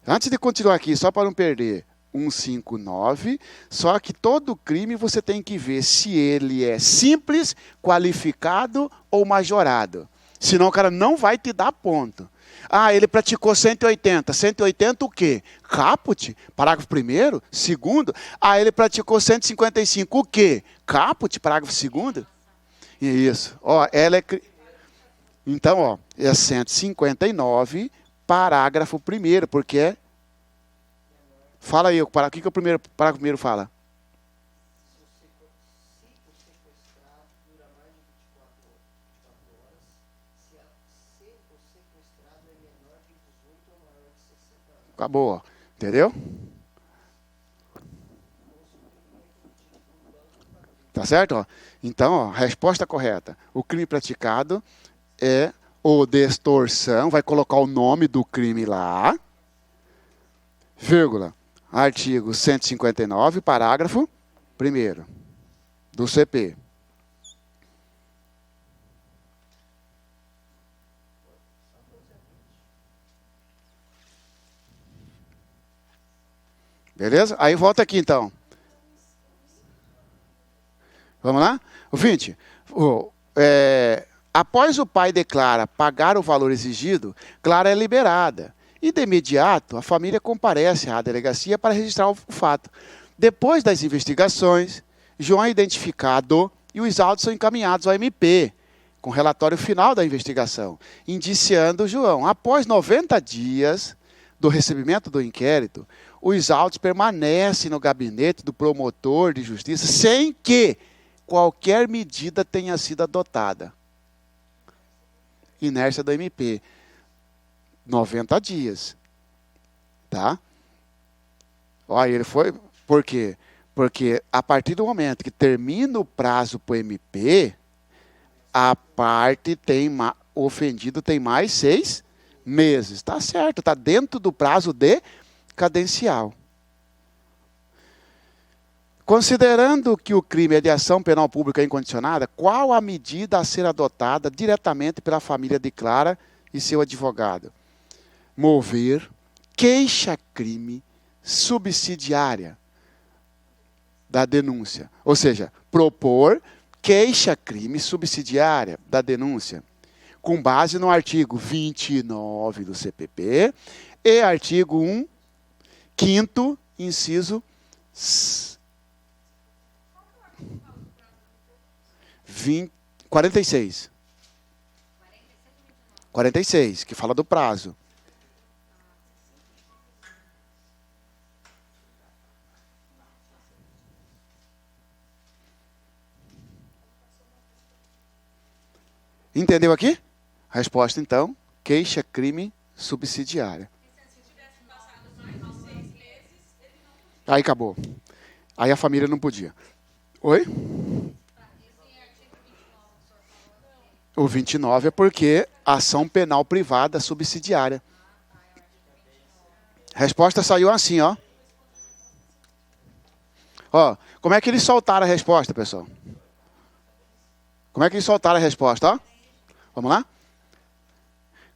antes de continuar aqui, só para não perder, 159, só que todo crime você tem que ver se ele é simples, qualificado ou majorado. Senão o cara não vai te dar ponto. Ah, ele praticou 180. 180 o quê? Caput, parágrafo 1º, 2º. Ah, ele praticou 155 o quê? Caput, parágrafo 2º. Isso. Ó, então, ó, é 159, parágrafo 1º, porque é... Fala aí, o que o parágrafo 1º fala? Acabou, ó. Entendeu? Tá certo? Ó? Então, ó, resposta correta. O crime praticado é o de extorsão, vai colocar o nome do crime lá, vírgula, artigo 159, parágrafo 1º, do CP. Beleza? Aí volta aqui então. Vamos lá? O 20. Após o pai de Clara pagar o valor exigido, Clara é liberada. E de imediato, a família comparece à delegacia para registrar o fato. Depois das investigações, João é identificado e os autos são encaminhados ao MP, com relatório final da investigação, indiciando João. Após 90 dias do recebimento do inquérito, os autos permanecem no gabinete do promotor de justiça sem que qualquer medida tenha sido adotada. Inércia do MP. 90 dias. Tá? Olha, ele foi... Por quê? Porque a partir do momento que termina o prazo para o MP, a parte ofendido tem mais 6 meses. Tá certo, está dentro do prazo decadencial. Considerando que o crime é de ação penal pública incondicionada, qual a medida a ser adotada diretamente pela família de Clara e seu advogado? Mover queixa-crime subsidiária da denúncia. Ou seja, propor queixa-crime subsidiária da denúncia, com base no artigo 29 do CPP e artigo 1, 5º, inciso 46. 46, que fala do prazo. Entendeu aqui? A resposta, então, queixa-crime subsidiária. Aí acabou. Aí a família não podia. Oi? O 29 é porque ação penal privada subsidiária. A resposta saiu assim, ó. Ó, como é que eles soltaram a resposta, pessoal? Como é que eles soltaram a resposta, ó? Vamos lá?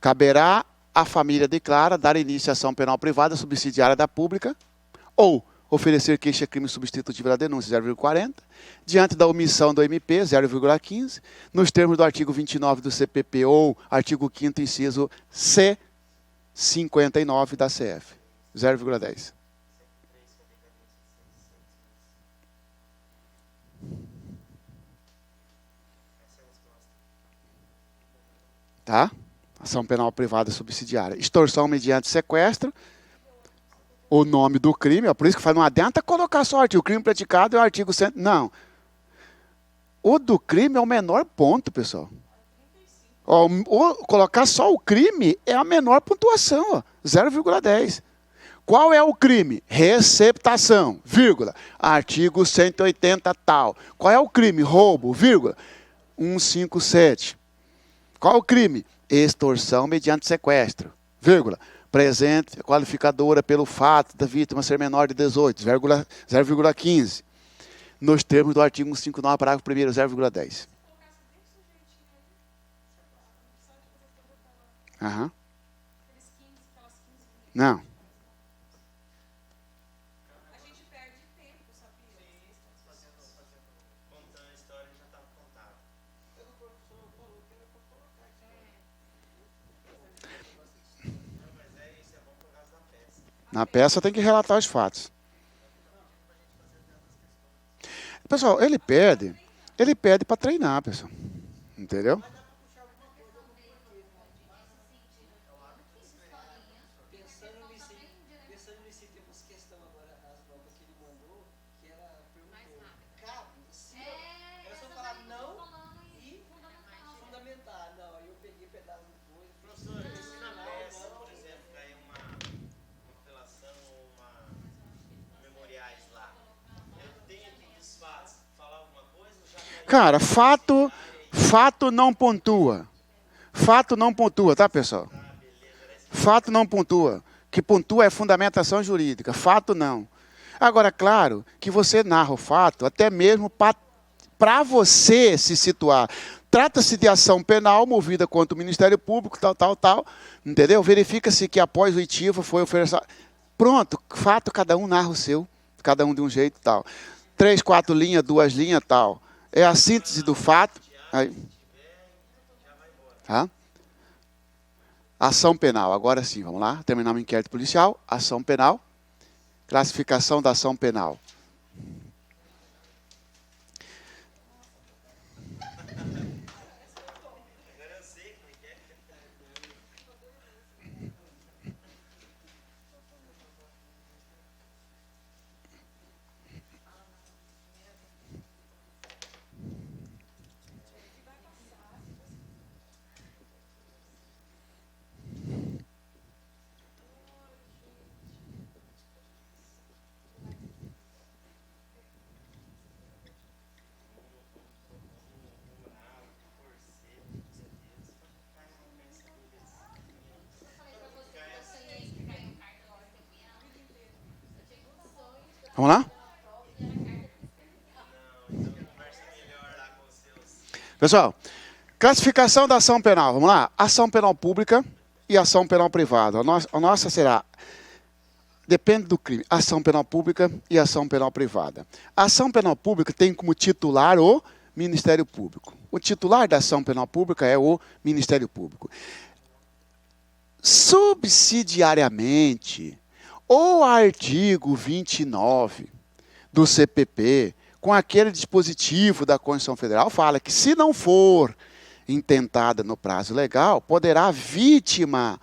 Caberá à família declara dar início à ação penal privada subsidiária da pública ou oferecer queixa-crime substitutiva da denúncia, 0,40, diante da omissão do MP, 0,15, nos termos do artigo 29 do CPP ou artigo 5º, inciso C, 59 da CF, 0,10. Tá? Ação penal privada subsidiária. Extorsão mediante sequestro. O nome do crime, é por isso que faz, não adianta colocar só o artigo. O crime praticado é o artigo 100. Não. O do crime é o menor ponto, pessoal. Ó, colocar só o crime é a menor pontuação, ó, 0,10. Qual é o crime? Receptação, vírgula. Artigo 180 tal. Qual é o crime? Roubo, vírgula. 157. Qual é o crime? Extorsão mediante sequestro, vírgula. Presente qualificadora pelo fato da vítima ser menor de 18, 0,15. Nos termos do artigo 159, parágrafo 1º, 0,10. Aham. Não. Na peça tem que relatar os fatos. Pessoal, ele pede para treinar, pessoal. Entendeu? Pensando nesse temos questão agora, as provas que ele mandou, que ela perguntou, cabe? Sim, eu só falar não e fundamentar. Não, aí eu peguei pedaço depois. Professor, ensina na peça, por exemplo, aí uma relação ou memoriais lá. Eu tenho que desfazer, falar alguma coisa? Cara, fato não pontua. Fato não pontua, tá, pessoal? Fato não pontua. Que pontua é fundamentação jurídica. Fato não. Agora, claro que você narra o fato até mesmo para você se situar. Trata-se de ação penal movida contra o Ministério Público, tal. Entendeu? Verifica-se que após o oitivo foi oferecido. Pronto, fato, cada um narra o seu. Cada um de um jeito, tal. 3, 4 linhas, 2 linhas, tal. É a síntese do fato. Aí. Tá? Ação penal. Agora sim, vamos lá. Terminar o inquérito policial. Ação penal. Classificação da ação penal. Vamos lá? Pessoal, classificação da ação penal. Vamos lá? Ação penal pública e ação penal privada. A nossa será, depende do crime, ação penal pública e ação penal privada. A ação penal pública tem como titular o Ministério Público. O titular da ação penal pública é o Ministério Público. Subsidiariamente, o artigo 29 do CPP, com aquele dispositivo da Constituição Federal, fala que se não for intentada no prazo legal, poderá a vítima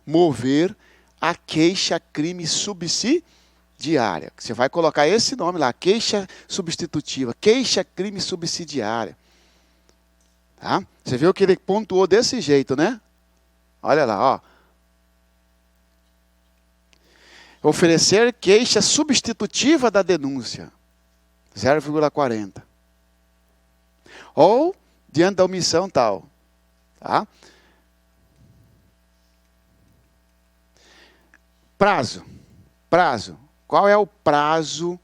mover a queixa-crime subsidiária. Você vai colocar esse nome lá, queixa substitutiva, queixa-crime subsidiária. Tá? Você viu que ele pontuou desse jeito, né? Olha lá, ó. Oferecer queixa substitutiva da denúncia, 0,40. Ou diante da omissão tal. Tá? Prazo. Qual é o prazo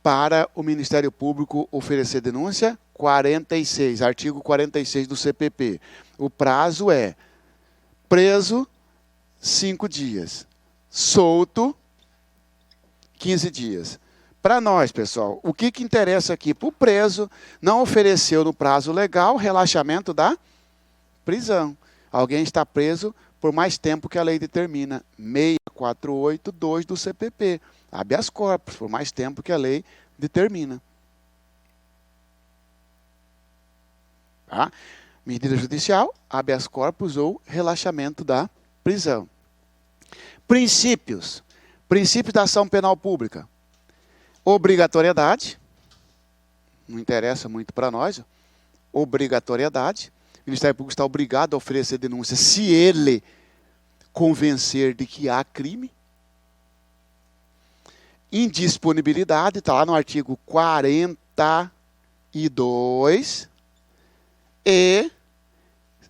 para o Ministério Público oferecer denúncia? 46, artigo 46 do CPP. O prazo é preso 5 dias, solto 15 dias. Para nós, pessoal, o que interessa aqui? Para o preso, não ofereceu no prazo legal relaxamento da prisão. Alguém está preso por mais tempo que a lei determina. 6482 do CPP. Habeas corpus, por mais tempo que a lei determina. Tá? Medida judicial, habeas corpus ou relaxamento da prisão. Princípios. Princípios da ação penal pública. Obrigatoriedade. Não interessa muito para nós. Obrigatoriedade. O Ministério Público está obrigado a oferecer denúncia se ele convencer de que há crime. Indisponibilidade, está lá no artigo 42 e,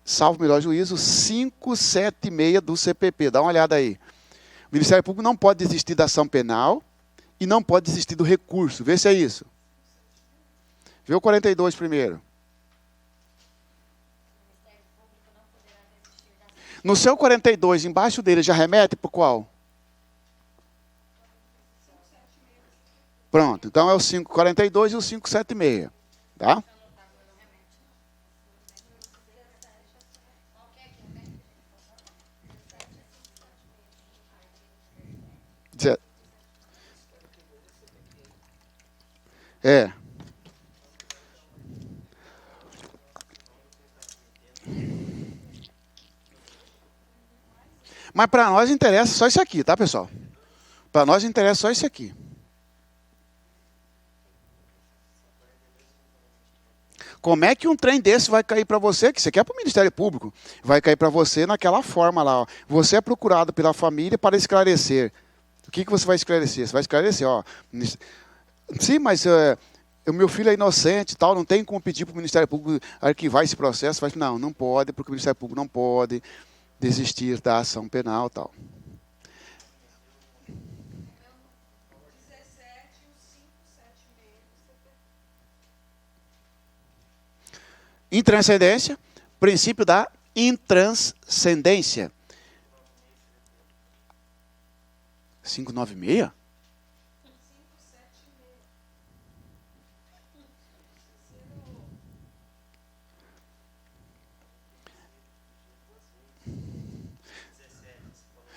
salvo melhor juízo, 576 do CPP. Dá uma olhada aí. O Ministério Público não pode desistir da ação penal e não pode desistir do recurso. Vê se é isso. Vê o 42 primeiro. No seu 42, embaixo dele, já remete para qual? Pronto, então é o 542 e o 576. Tá? É. Mas para nós interessa só isso aqui, tá, pessoal? Para nós interessa só isso aqui. Como é que um trem desse vai cair para você, que você quer para o Ministério Público? Vai cair para você naquela forma lá. Ó. Você é procurado pela família para esclarecer. O que você vai esclarecer? Você vai esclarecer, ó. Sim, mas o meu filho é inocente, tal, não tem como pedir para o Ministério Público arquivar esse processo. Não pode, porque o Ministério Público não pode desistir da ação penal, tal. 17 e o 576. Intranscendência, princípio da intranscendência. 596?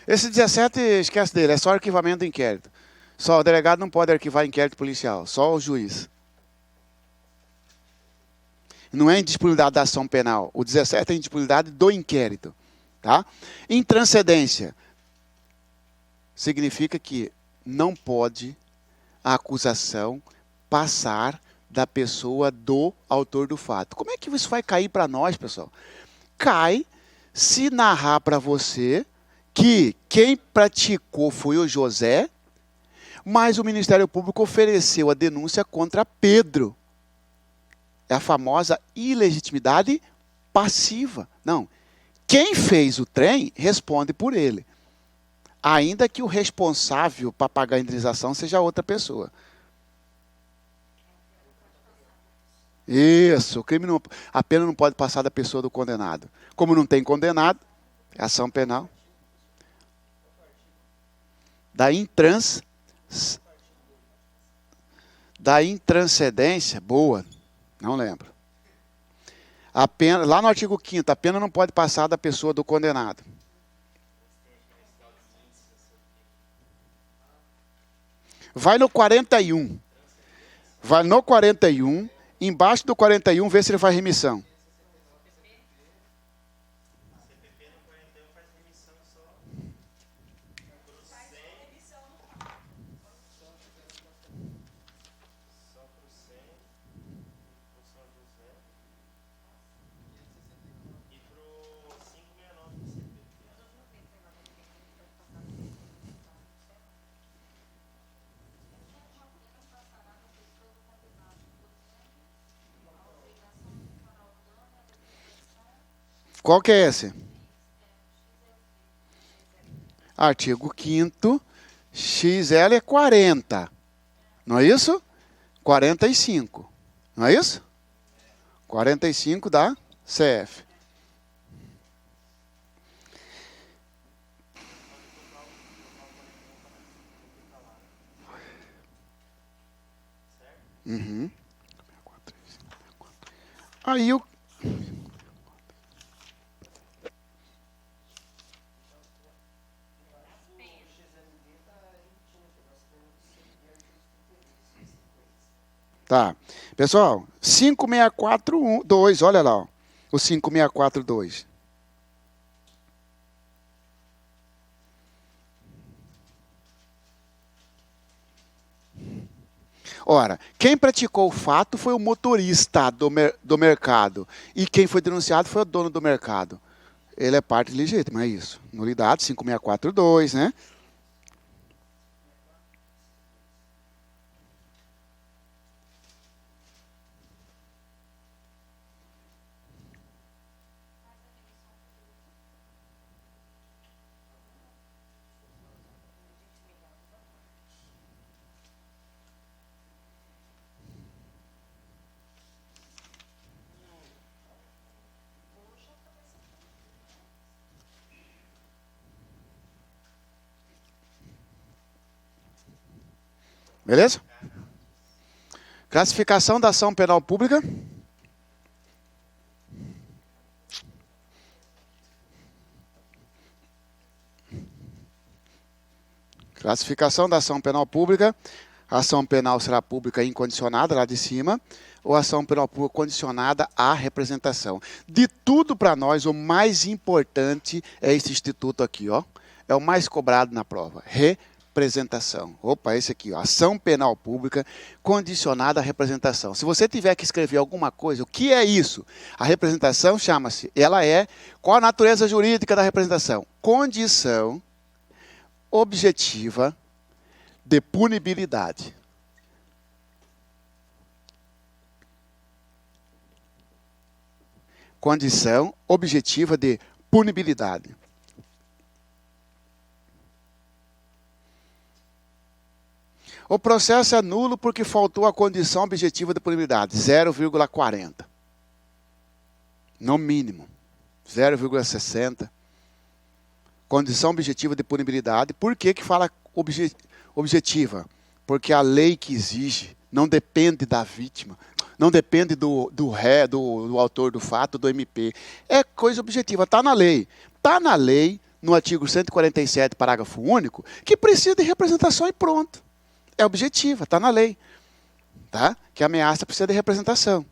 Esse 17, esquece dele, é só arquivamento do inquérito. Só o delegado não pode arquivar inquérito policial, só o juiz. Não é indisponibilidade da ação penal. O 17 é indisponibilidade do inquérito. Tá? Intranscendência significa que não pode a acusação passar da pessoa do autor do fato. Como é que isso vai cair para nós, pessoal? Cai se narrar para você que quem praticou foi o José, mas o Ministério Público ofereceu a denúncia contra Pedro. É a famosa ilegitimidade passiva. Não. Quem fez o trem responde por ele. Ainda que o responsável para pagar a indenização seja outra pessoa. Isso. A pena não pode passar da pessoa do condenado. Como não tem condenado, é ação penal. Da intranscendência, boa. Não lembro. A pena, lá no artigo 5º, a pena não pode passar da pessoa do condenado. Vai no 41. Vai no 41. Embaixo do 41, vê se ele faz remissão. Qual que é esse? Artigo 5º, XL é 40. Não é isso? 45. Não é isso? 45 da CF. Uhum. Aí o... Tá. Pessoal, 5642, olha lá, ó, o 5642. Ora, quem praticou o fato foi o motorista do mercado. E quem foi denunciado foi o dono do mercado. Ele é parte legítima, é isso. Nulidade 5642, né? Beleza? Classificação da ação penal pública. Classificação da ação penal pública. A ação penal será pública incondicionada, lá de cima, ou ação penal pública condicionada à representação. De tudo para nós, o mais importante é esse instituto aqui, ó. É o mais cobrado na prova. Representação. Opa, esse aqui, ó. Ação penal pública condicionada à representação. Se você tiver que escrever alguma coisa, o que é isso? A representação chama-se, ela é, qual a natureza jurídica da representação? Condição objetiva de punibilidade. Condição objetiva de punibilidade. O processo é nulo porque faltou a condição objetiva de punibilidade, 0,40. No mínimo, 0,60. Condição objetiva de punibilidade. Por que que fala objetiva? Porque a lei que exige não depende da vítima, não depende do autor do fato, do MP. É coisa objetiva, está na lei. Está na lei, no artigo 147, parágrafo único, que precisa de representação e pronto. É objetiva, está na lei. Tá? Que a ameaça precisa de representação. O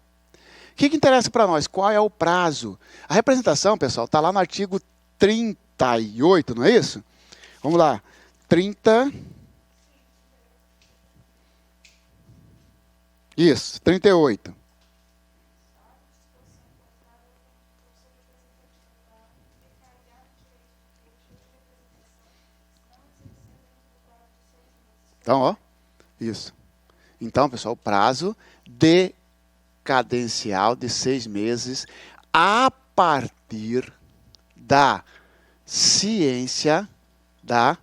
que interessa para nós? Qual é o prazo? A representação, pessoal, está lá no artigo 38, não é isso? Vamos lá. 30. Isso, 38. Então, ó, isso. Então, pessoal, prazo decadencial de 6 meses a partir da ciência da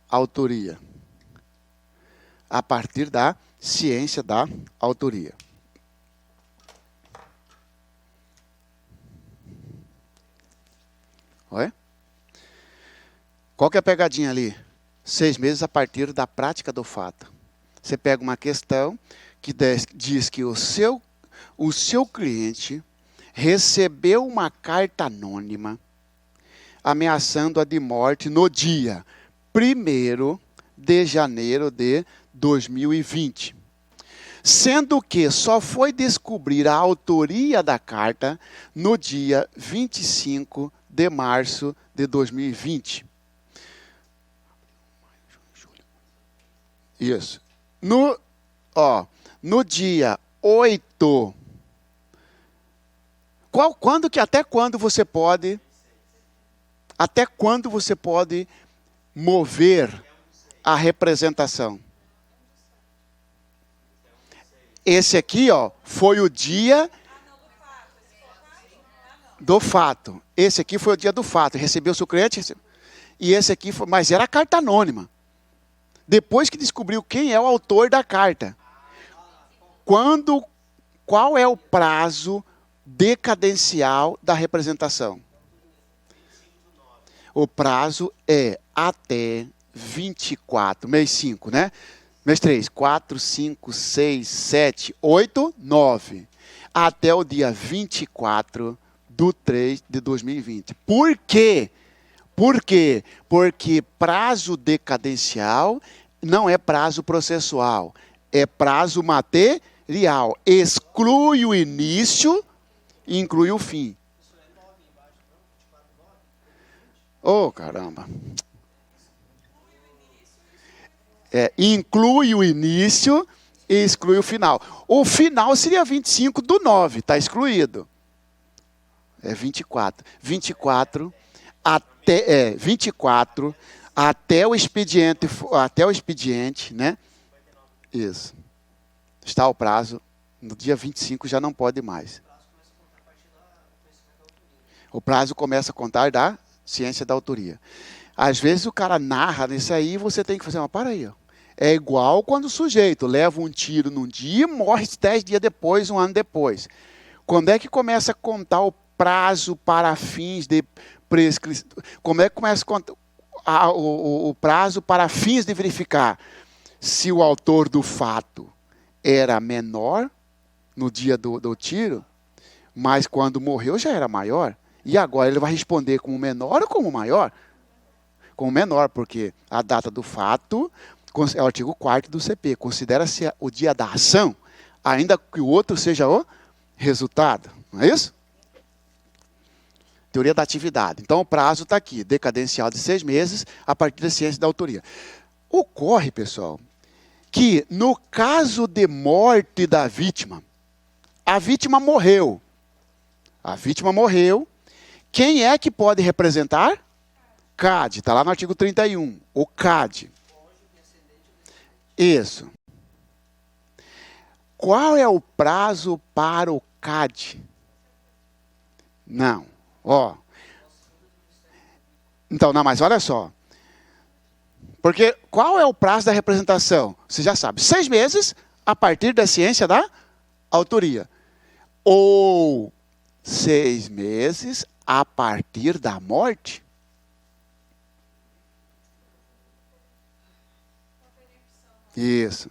autoria. A partir da ciência da autoria. Oi? Qual que é a pegadinha ali? 6 meses a partir da prática do fato. Você pega uma questão que diz que o seu cliente recebeu uma carta anônima ameaçando-a de morte no dia 1º de janeiro de 2020. Sendo que só foi descobrir a autoria da carta no dia 25 de março de 2020. Isso. No dia 8. Até quando você pode mover a representação? Esse aqui, ó, foi o dia. Do fato. Esse aqui foi o dia do fato. Recebeu-se o cliente, e esse aqui foi... Mas era a carta anônima. Depois que descobriu quem é o autor da carta. Qual é o prazo decadencial da representação? O prazo é até 24, mês 5, né? Mês 3, 4, 5, 6, 7, 8, 9. Até o dia 24 de 3 de 2020. Por quê? Por quê? Porque prazo decadencial não é prazo processual, é prazo material. Exclui o início e inclui o fim. Oh, caramba. Inclui o início e exclui o final. O final seria 25/9, está excluído. É 24. 24 até o expediente, né? Isso. Está o prazo, no dia 25 já não pode mais. O prazo começa a contar da ciência da autoria. Às vezes o cara narra nisso aí e você tem que fazer para aí, ó. É igual quando o sujeito leva um tiro num dia e morre 10 dias depois, 1 ano depois. Quando é que começa a contar o prazo para fins de prescrição? Como é que começa a contar o prazo para fins de verificar se o autor do fato era menor no dia do tiro, mas quando morreu já era maior? E agora ele vai responder como menor ou como maior? Como menor, porque a data do fato é o artigo 4º do CP. Considera-se o dia da ação, ainda que o outro seja o resultado. Não é isso? Teoria da atividade. Então o prazo está aqui, decadencial de 6 meses, a partir da ciência da autoria. Ocorre, pessoal, que no caso de morte da vítima, a vítima morreu. A vítima morreu. Quem é que pode representar? CAD, está lá no artigo 31, o CAD. Isso. Qual é o prazo para o CAD? Não. Ó. Então, não, mas olha só. Porque qual é o prazo da representação? Você já sabe. 6 meses a partir da ciência da autoria. Ou 6 meses a partir da morte? Isso.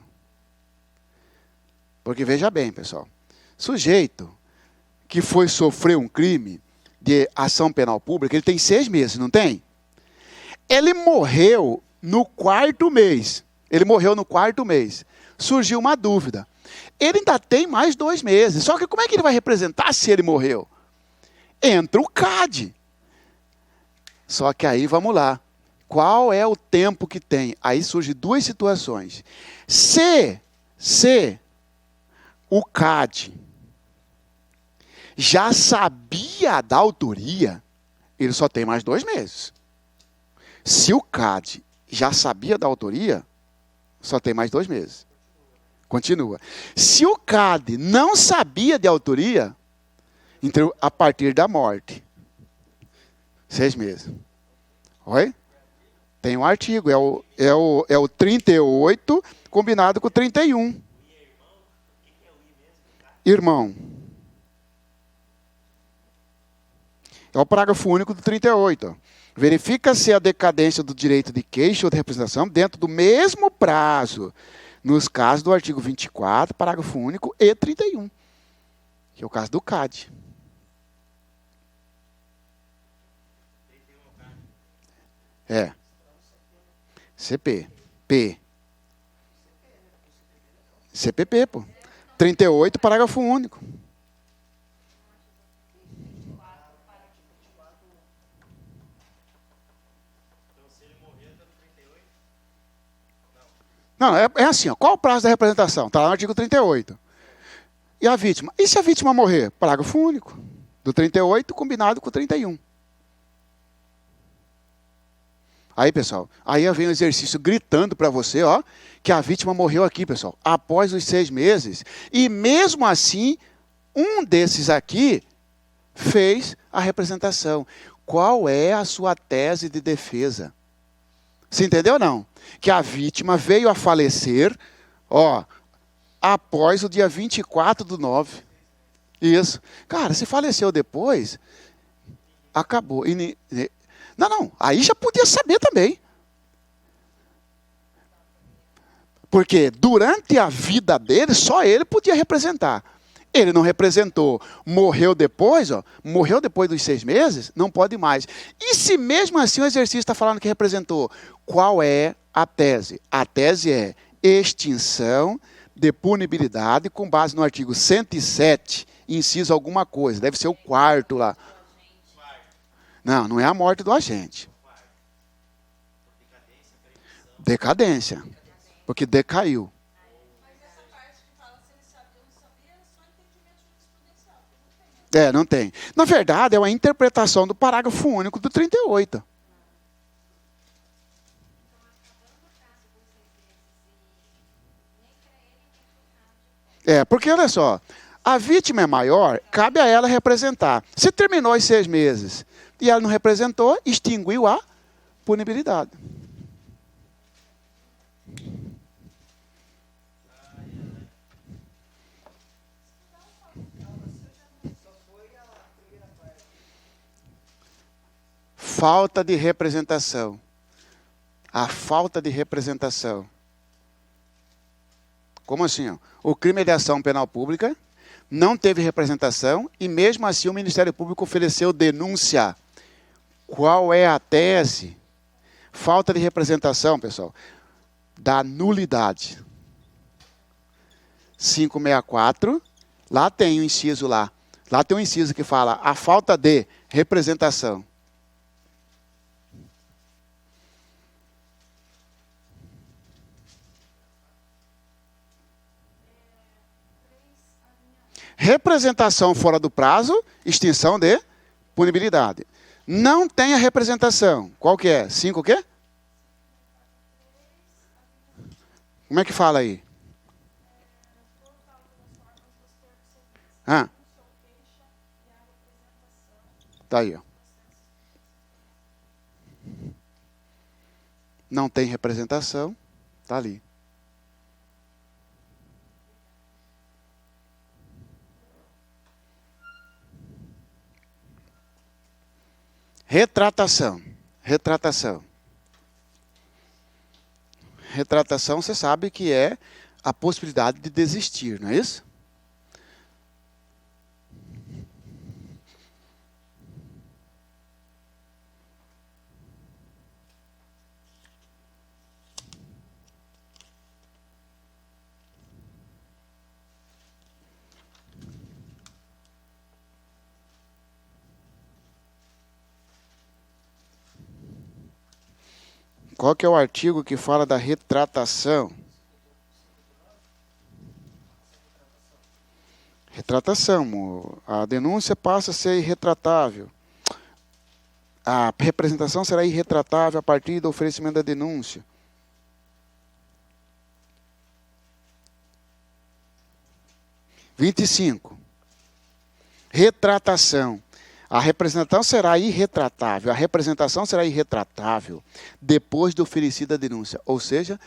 Porque veja bem, pessoal. Sujeito que foi sofrer um crime de ação penal pública, ele tem 6 meses, não tem? Ele morreu no 4º mês. Ele morreu no 4º mês. Surgiu uma dúvida. Ele ainda tem mais 2 meses. Só que como é que ele vai representar se ele morreu? Entra o CAD. Só que aí, vamos lá. Qual é o tempo que tem? Aí surgem 2 situações. Se o CAD já sabia da autoria, ele só tem mais 2 meses. Se o CAD já sabia da autoria, só tem mais 2 meses. Continua. Se o CAD não sabia de autoria, então a partir da morte, 6 meses. Oi? Tem um artigo, é o 38 combinado com o 31. Irmão. É o parágrafo único do 38. Ó. Verifica-se a decadência do direito de queixa ou de representação dentro do mesmo prazo, nos casos do artigo 24, parágrafo único e 31, que é o caso do CAD. É. CP. P. CPP, pô. 38, parágrafo único. Não, é assim, ó. Qual o prazo da representação? Está lá no artigo 38. E a vítima? E se a vítima morrer? Parágrafo único. Do 38, combinado com o 31. Aí, pessoal, aí vem o exercício gritando para você, ó, que a vítima morreu aqui, pessoal, após os 6 meses. E mesmo assim, um desses aqui fez a representação. Qual é a sua tese de defesa? Você entendeu ou não? Que a vítima veio a falecer, após o dia 24/9. Isso. Cara, se faleceu depois, acabou. Não, aí já podia saber também. Porque durante a vida dele, só ele podia representar. Ele não representou, morreu depois dos 6 meses, não pode mais. E se mesmo assim o exercício está falando que representou, qual é a tese? A tese é extinção de punibilidade com base no artigo 107, inciso alguma coisa. Deve ser o 4º lá. Não é a morte do agente. Decadência. Porque decaiu. Mas essa parte que fala se ele sabia ou não sabia é só entendimento jurisprudencial. Não tem, né? Não tem. Na verdade, é uma interpretação do parágrafo único do 38. Porque olha só, a vítima é maior, cabe a ela representar. Se terminou os 6 meses e ela não representou, extinguiu a punibilidade. Falta de representação. A falta de representação. Como assim? O crime é de ação penal pública, não teve representação e mesmo assim o Ministério Público ofereceu denúncia. Qual é a tese? Falta de representação, pessoal, da nulidade. 564, lá tem um inciso lá. Lá tem um inciso que fala a falta de representação. Representação fora do prazo, extinção de punibilidade. Não tem a representação. Qual que é? 5 o quê? Como é que fala aí? Tá aí, ó. Não tem representação, tá ali. Retratação. Retratação, você sabe que é a possibilidade de desistir, não é isso? Qual que é o artigo que fala da retratação? Retratação. A denúncia passa a ser irretratável. A representação será irretratável a partir do oferecimento da denúncia. (25) Retratação. A representação será irretratável. A representação será irretratável depois de oferecida a denúncia. Ou seja,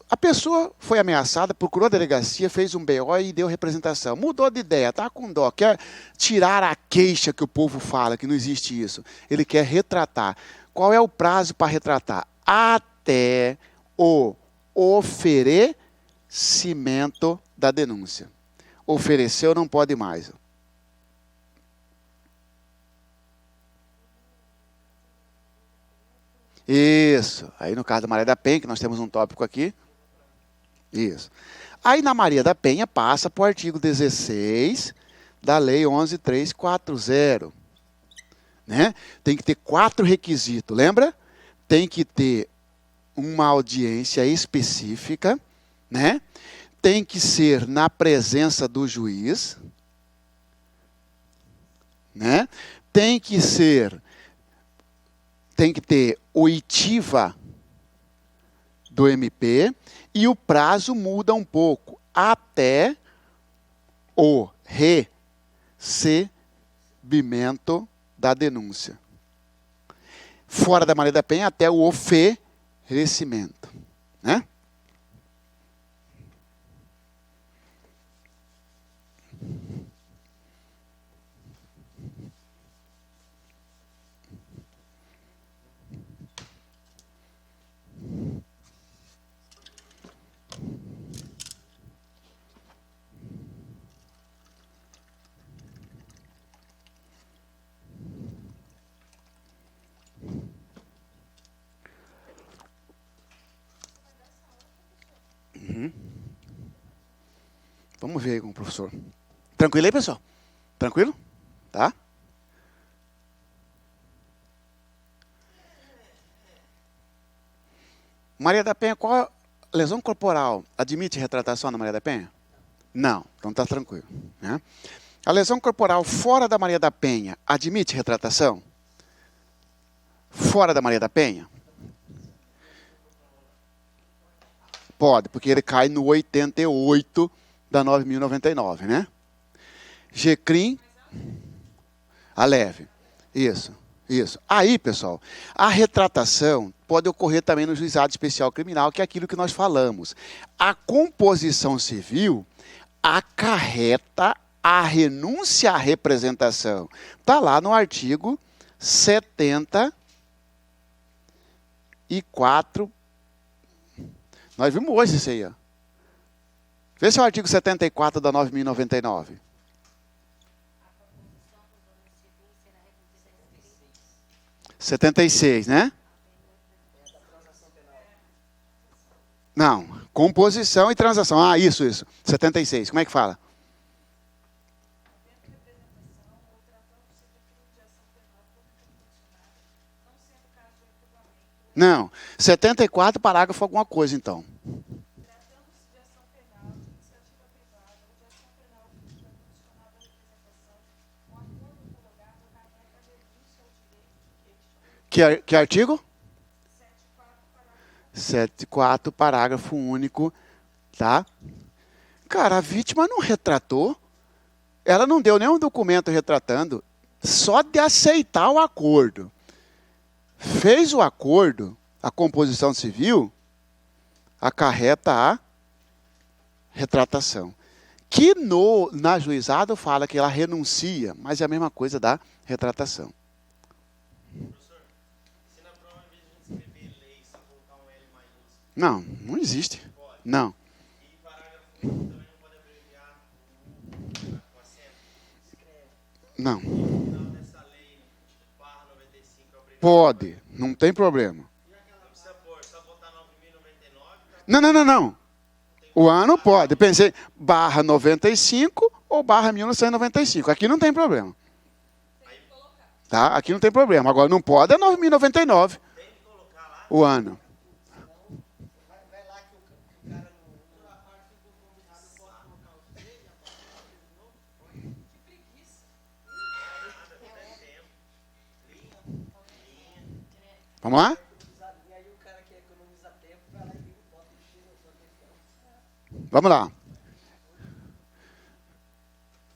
a pessoa foi ameaçada, procurou a delegacia, fez um BO e deu representação. Mudou de ideia, está com dó, quer tirar a queixa que o povo fala, que não existe isso. Ele quer retratar. Qual é o prazo para retratar? Até o oferecimento da denúncia. Ofereceu, não pode mais. Isso. Aí no caso da Maria da Penha, que nós temos um tópico aqui. Isso. Aí na Maria da Penha passa para o artigo 16 da Lei 11.340. Né? Tem que ter 4 requisitos, lembra? Tem que ter uma audiência específica, né? Tem que ser na presença do juiz, né? Tem que ter oitiva do MP e o prazo muda um pouco até o recebimento da denúncia. Fora da Maria da Penha até o oferecimento, né? Vamos ver aí com o professor. Tranquilo aí, pessoal? Tranquilo? Tá? Maria da Penha, qual lesão corporal admite retratação na Maria da Penha? Não, então está tranquilo, né? A lesão corporal fora da Maria da Penha admite retratação? Fora da Maria da Penha? Pode, porque ele cai no 88 da 9.099, né? GCRIM, a leve. Isso. Aí, pessoal, a retratação pode ocorrer também no juizado especial criminal, que é aquilo que nós falamos. A composição civil acarreta a renúncia à representação. Está lá no artigo 74. Nós vimos hoje isso aí, ó. Vê se é o artigo 74 da 9.099. 76, né? Não, composição e transação. Ah, isso. 76, como é que fala? Não, 74, parágrafo alguma coisa, então. Que artigo? 74, parágrafo único, tá? Cara, a vítima não retratou. Ela não deu nenhum documento retratando. Só de aceitar o acordo. Fez o acordo, a composição civil, acarreta a retratação. Que na juizado fala que ela renuncia, mas é a mesma coisa da retratação. Não, não existe. Pode. Não. E parágrafo também não pode abreviar com acento? Não. E no final dessa lei, barra 95, pode, não tem problema. E aquela não precisa pôr, só botar 9.099? Não. O ano pode. Pensei, barra 95 ou barra 1995. Aqui não tem problema. Tá? Aqui não tem problema. Agora não pode é 9.099. Tem que colocar lá o ano. Vamos lá? Vamos lá.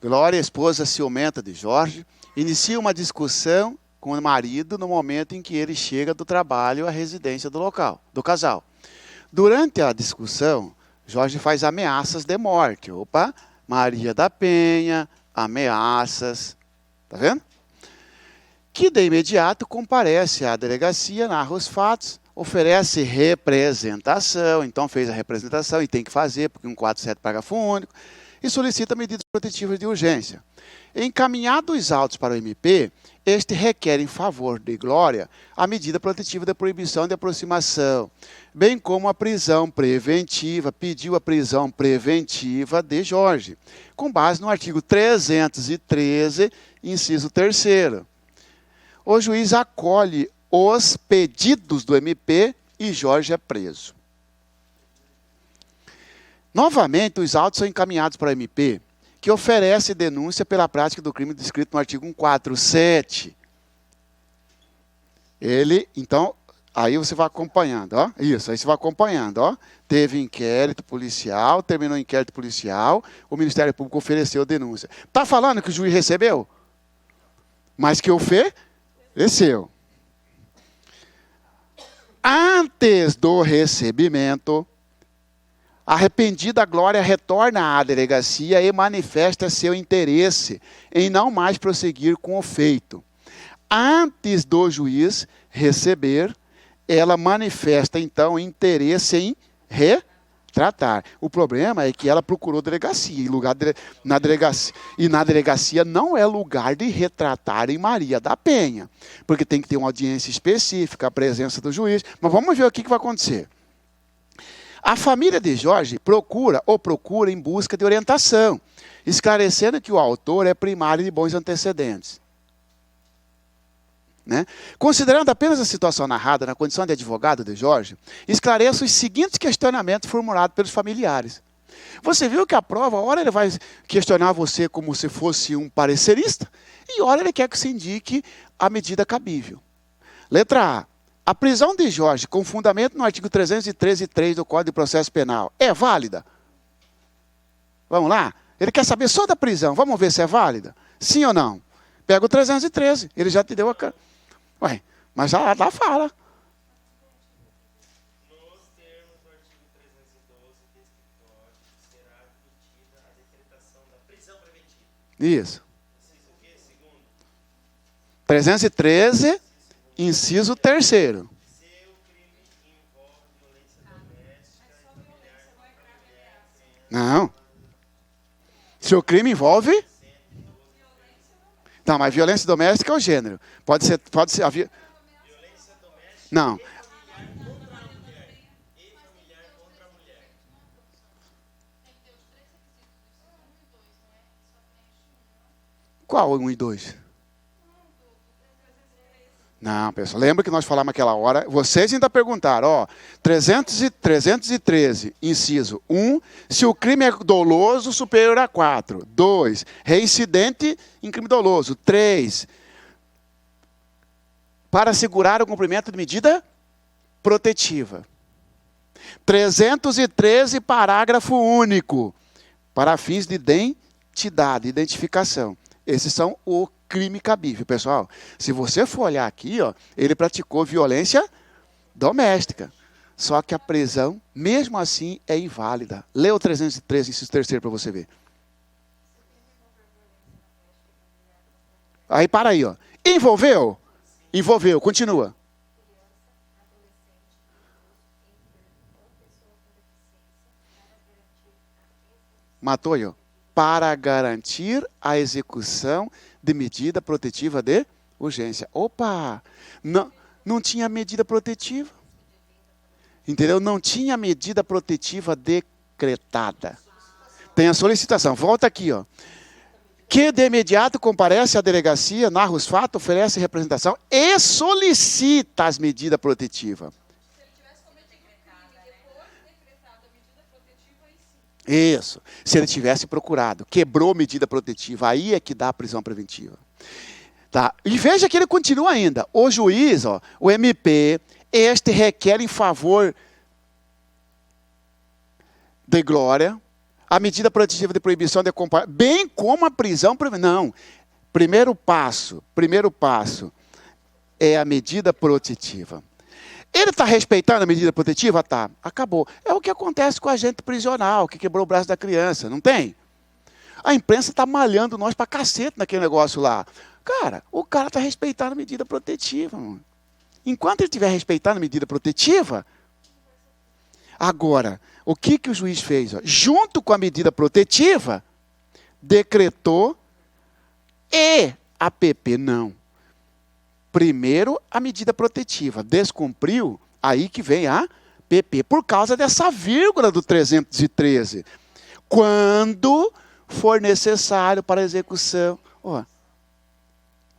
Glória, esposa ciumenta de Jorge, inicia uma discussão com o marido no momento em que ele chega do trabalho à residência do casal. Durante a discussão, Jorge faz ameaças de morte. Opa, Maria da Penha, ameaças. Tá vendo? Que de imediato comparece à delegacia, narra os fatos, oferece representação, então fez a representação e tem que fazer, porque 147 parágrafo único, e solicita medidas protetivas de urgência. Encaminhados os autos para o MP, este requer em favor de Glória a medida protetiva de proibição de aproximação, bem como a prisão preventiva, pediu a prisão preventiva de Jorge, com base no artigo 313, inciso 3º. O juiz acolhe os pedidos do MP e Jorge é preso. Novamente, os autos são encaminhados para o MP, que oferece denúncia pela prática do crime descrito no artigo 147. Então, aí você vai acompanhando, ó. Isso, aí você vai acompanhando, ó. Teve inquérito policial, terminou o inquérito policial, o Ministério Público ofereceu denúncia. Está falando que o juiz recebeu? mas que ofereceu. Antes do recebimento, arrependida, a Glória retorna à delegacia e manifesta seu interesse em não mais prosseguir com o feito. Antes do juiz receber, ela manifesta, então, interesse em retratar. O problema é que ela procurou delegacia, na delegacia não é lugar de retratar em Maria da Penha, porque tem que ter uma audiência específica, a presença do juiz. Mas vamos ver o que vai acontecer. A família de Jorge procura em busca de orientação, esclarecendo que o autor é primário de bons antecedentes. Né? Considerando apenas a situação narrada na condição de advogado de Jorge, esclareço os seguintes questionamentos formulados pelos familiares. Você viu que a prova, ora ele vai questionar você como se fosse um parecerista, e ora ele quer que você indique a medida cabível. Letra A. A prisão de Jorge, com fundamento no artigo 313.3 do Código de Processo Penal, é válida? Vamos lá? Ele quer saber só da prisão. Vamos ver se é válida? Sim ou não? Pega o 313. Ele já te deu a... Ué, mas já lá fala. Nos termos do artigo 312 deste Código, será admitida a decretação da prisão preventiva. Isso. Inciso o quê? Segundo. 313... Inciso 3º. Se o crime envolve violência doméstica e familiar contra a mulher. Não. Se o crime envolve... Tá, mas violência doméstica é o gênero. Pode ser Violência doméstica Não. e familiar contra a mulher. E familiar contra a mulher. Qual 1 e 2? Não, pessoal, lembra que nós falamos naquela hora, vocês ainda perguntaram, ó, 313, inciso 1, se o crime é doloso superior a 4. 2, reincidente em crime doloso. 3, para assegurar o cumprimento de medida protetiva. 313, parágrafo único, para fins de identificação. Esses são o crime cabível, pessoal. Se você for olhar aqui, ó, ele praticou violência doméstica. Só que a prisão, mesmo assim, é inválida. Lê o 313, inciso 3º, para você ver. Aí, para aí, ó. Envolveu? Envolveu. Continua. Matou aí, ó. Para garantir a execução de medida protetiva de urgência. Opa! Não tinha medida protetiva. Entendeu? Não tinha medida protetiva decretada. Tem a solicitação. Volta aqui, ó. Que de imediato comparece à delegacia, narra os fatos, oferece representação e solicita as medidas protetivas. Isso. Se ele tivesse procurado, quebrou medida protetiva, aí é que dá a prisão preventiva. Tá? E veja que ele continua ainda. O juiz, ó, o MP, este requer em favor de Glória a medida protetiva de proibição de acompanhar, bem como a prisão preventiva. Não. Primeiro passo é a medida protetiva. Ele está respeitando a medida protetiva? Tá. Acabou. É o que acontece com o agente prisional, que quebrou o braço da criança, não tem? A imprensa está malhando nós para cacete naquele negócio lá. Cara, o cara está respeitando a medida protetiva. Mano. Enquanto ele estiver respeitando a medida protetiva, agora, o que o juiz fez? Ó? Junto com a medida protetiva, decretou e a PP não. Primeiro, a medida protetiva. Descumpriu, aí que vem a PP. Por causa dessa vírgula do 313. Quando for necessário para a execução. Ó.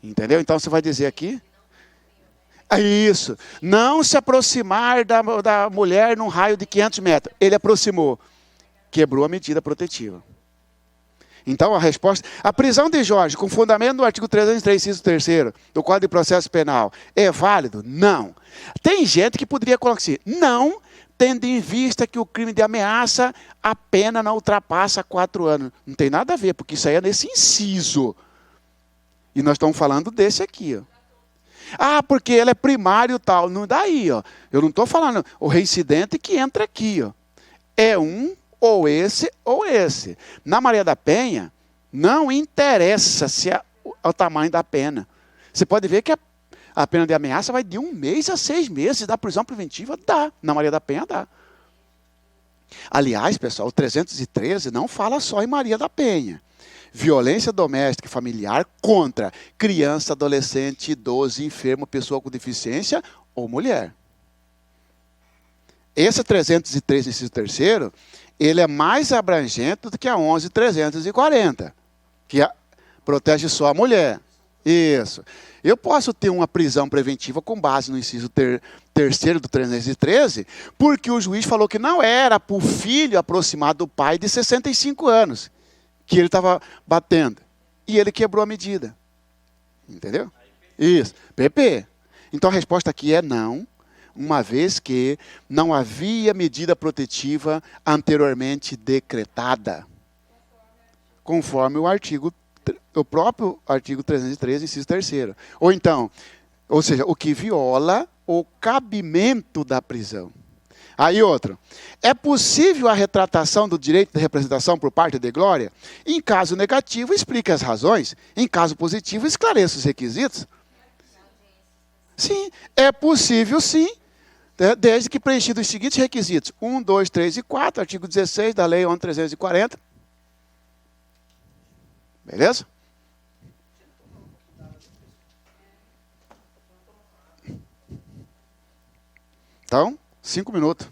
Entendeu? Então, você vai dizer aqui. É isso. Não se aproximar da mulher num raio de 500 metros. Ele aproximou. Quebrou a medida protetiva. Então, a resposta... A prisão de Jorge, com fundamento no artigo 303, inciso 3º, do Código de Processo Penal, é válido? Não. Tem gente que poderia colocar assim, não, tendo em vista que o crime de ameaça, a pena não ultrapassa 4 anos. Não tem nada a ver, porque isso aí é nesse inciso. E nós estamos falando desse aqui, ó. Ah, porque ele é primário e tal. Não daí, ó. Eu não estou falando o reincidente que entra aqui, ó. É um, ou esse, ou esse. Na Maria da Penha, não interessa se é o tamanho da pena. Você pode ver que a pena de ameaça vai de 1 mês a 6 meses. Da prisão preventiva, dá. Na Maria da Penha, dá. Aliás, pessoal, o 313 não fala só em Maria da Penha. Violência doméstica e familiar contra criança, adolescente, idoso, enfermo, pessoa com deficiência ou mulher. Esse 303, inciso 3º, ele é mais abrangente do que a 11.340, que protege só a mulher. Isso. Eu posso ter uma prisão preventiva com base no inciso 3º do 313, porque o juiz falou que não era para o filho aproximado do pai de 65 anos. Que ele estava batendo. E ele quebrou a medida. Entendeu? Isso. PP. Então a resposta aqui é não, uma vez que não havia medida protetiva anteriormente decretada. Conforme o próprio artigo 313, inciso 3º. Ou seja, o que viola o cabimento da prisão. Aí outro. É possível a retratação do direito de representação por parte de glória? Em caso negativo, explique as razões. Em caso positivo, esclareça os requisitos. Sim, é possível sim, desde que preenchidos os seguintes requisitos. 1, 2, 3 e 4, artigo 16 da Lei 11.340. Beleza? Então, 5 minutos.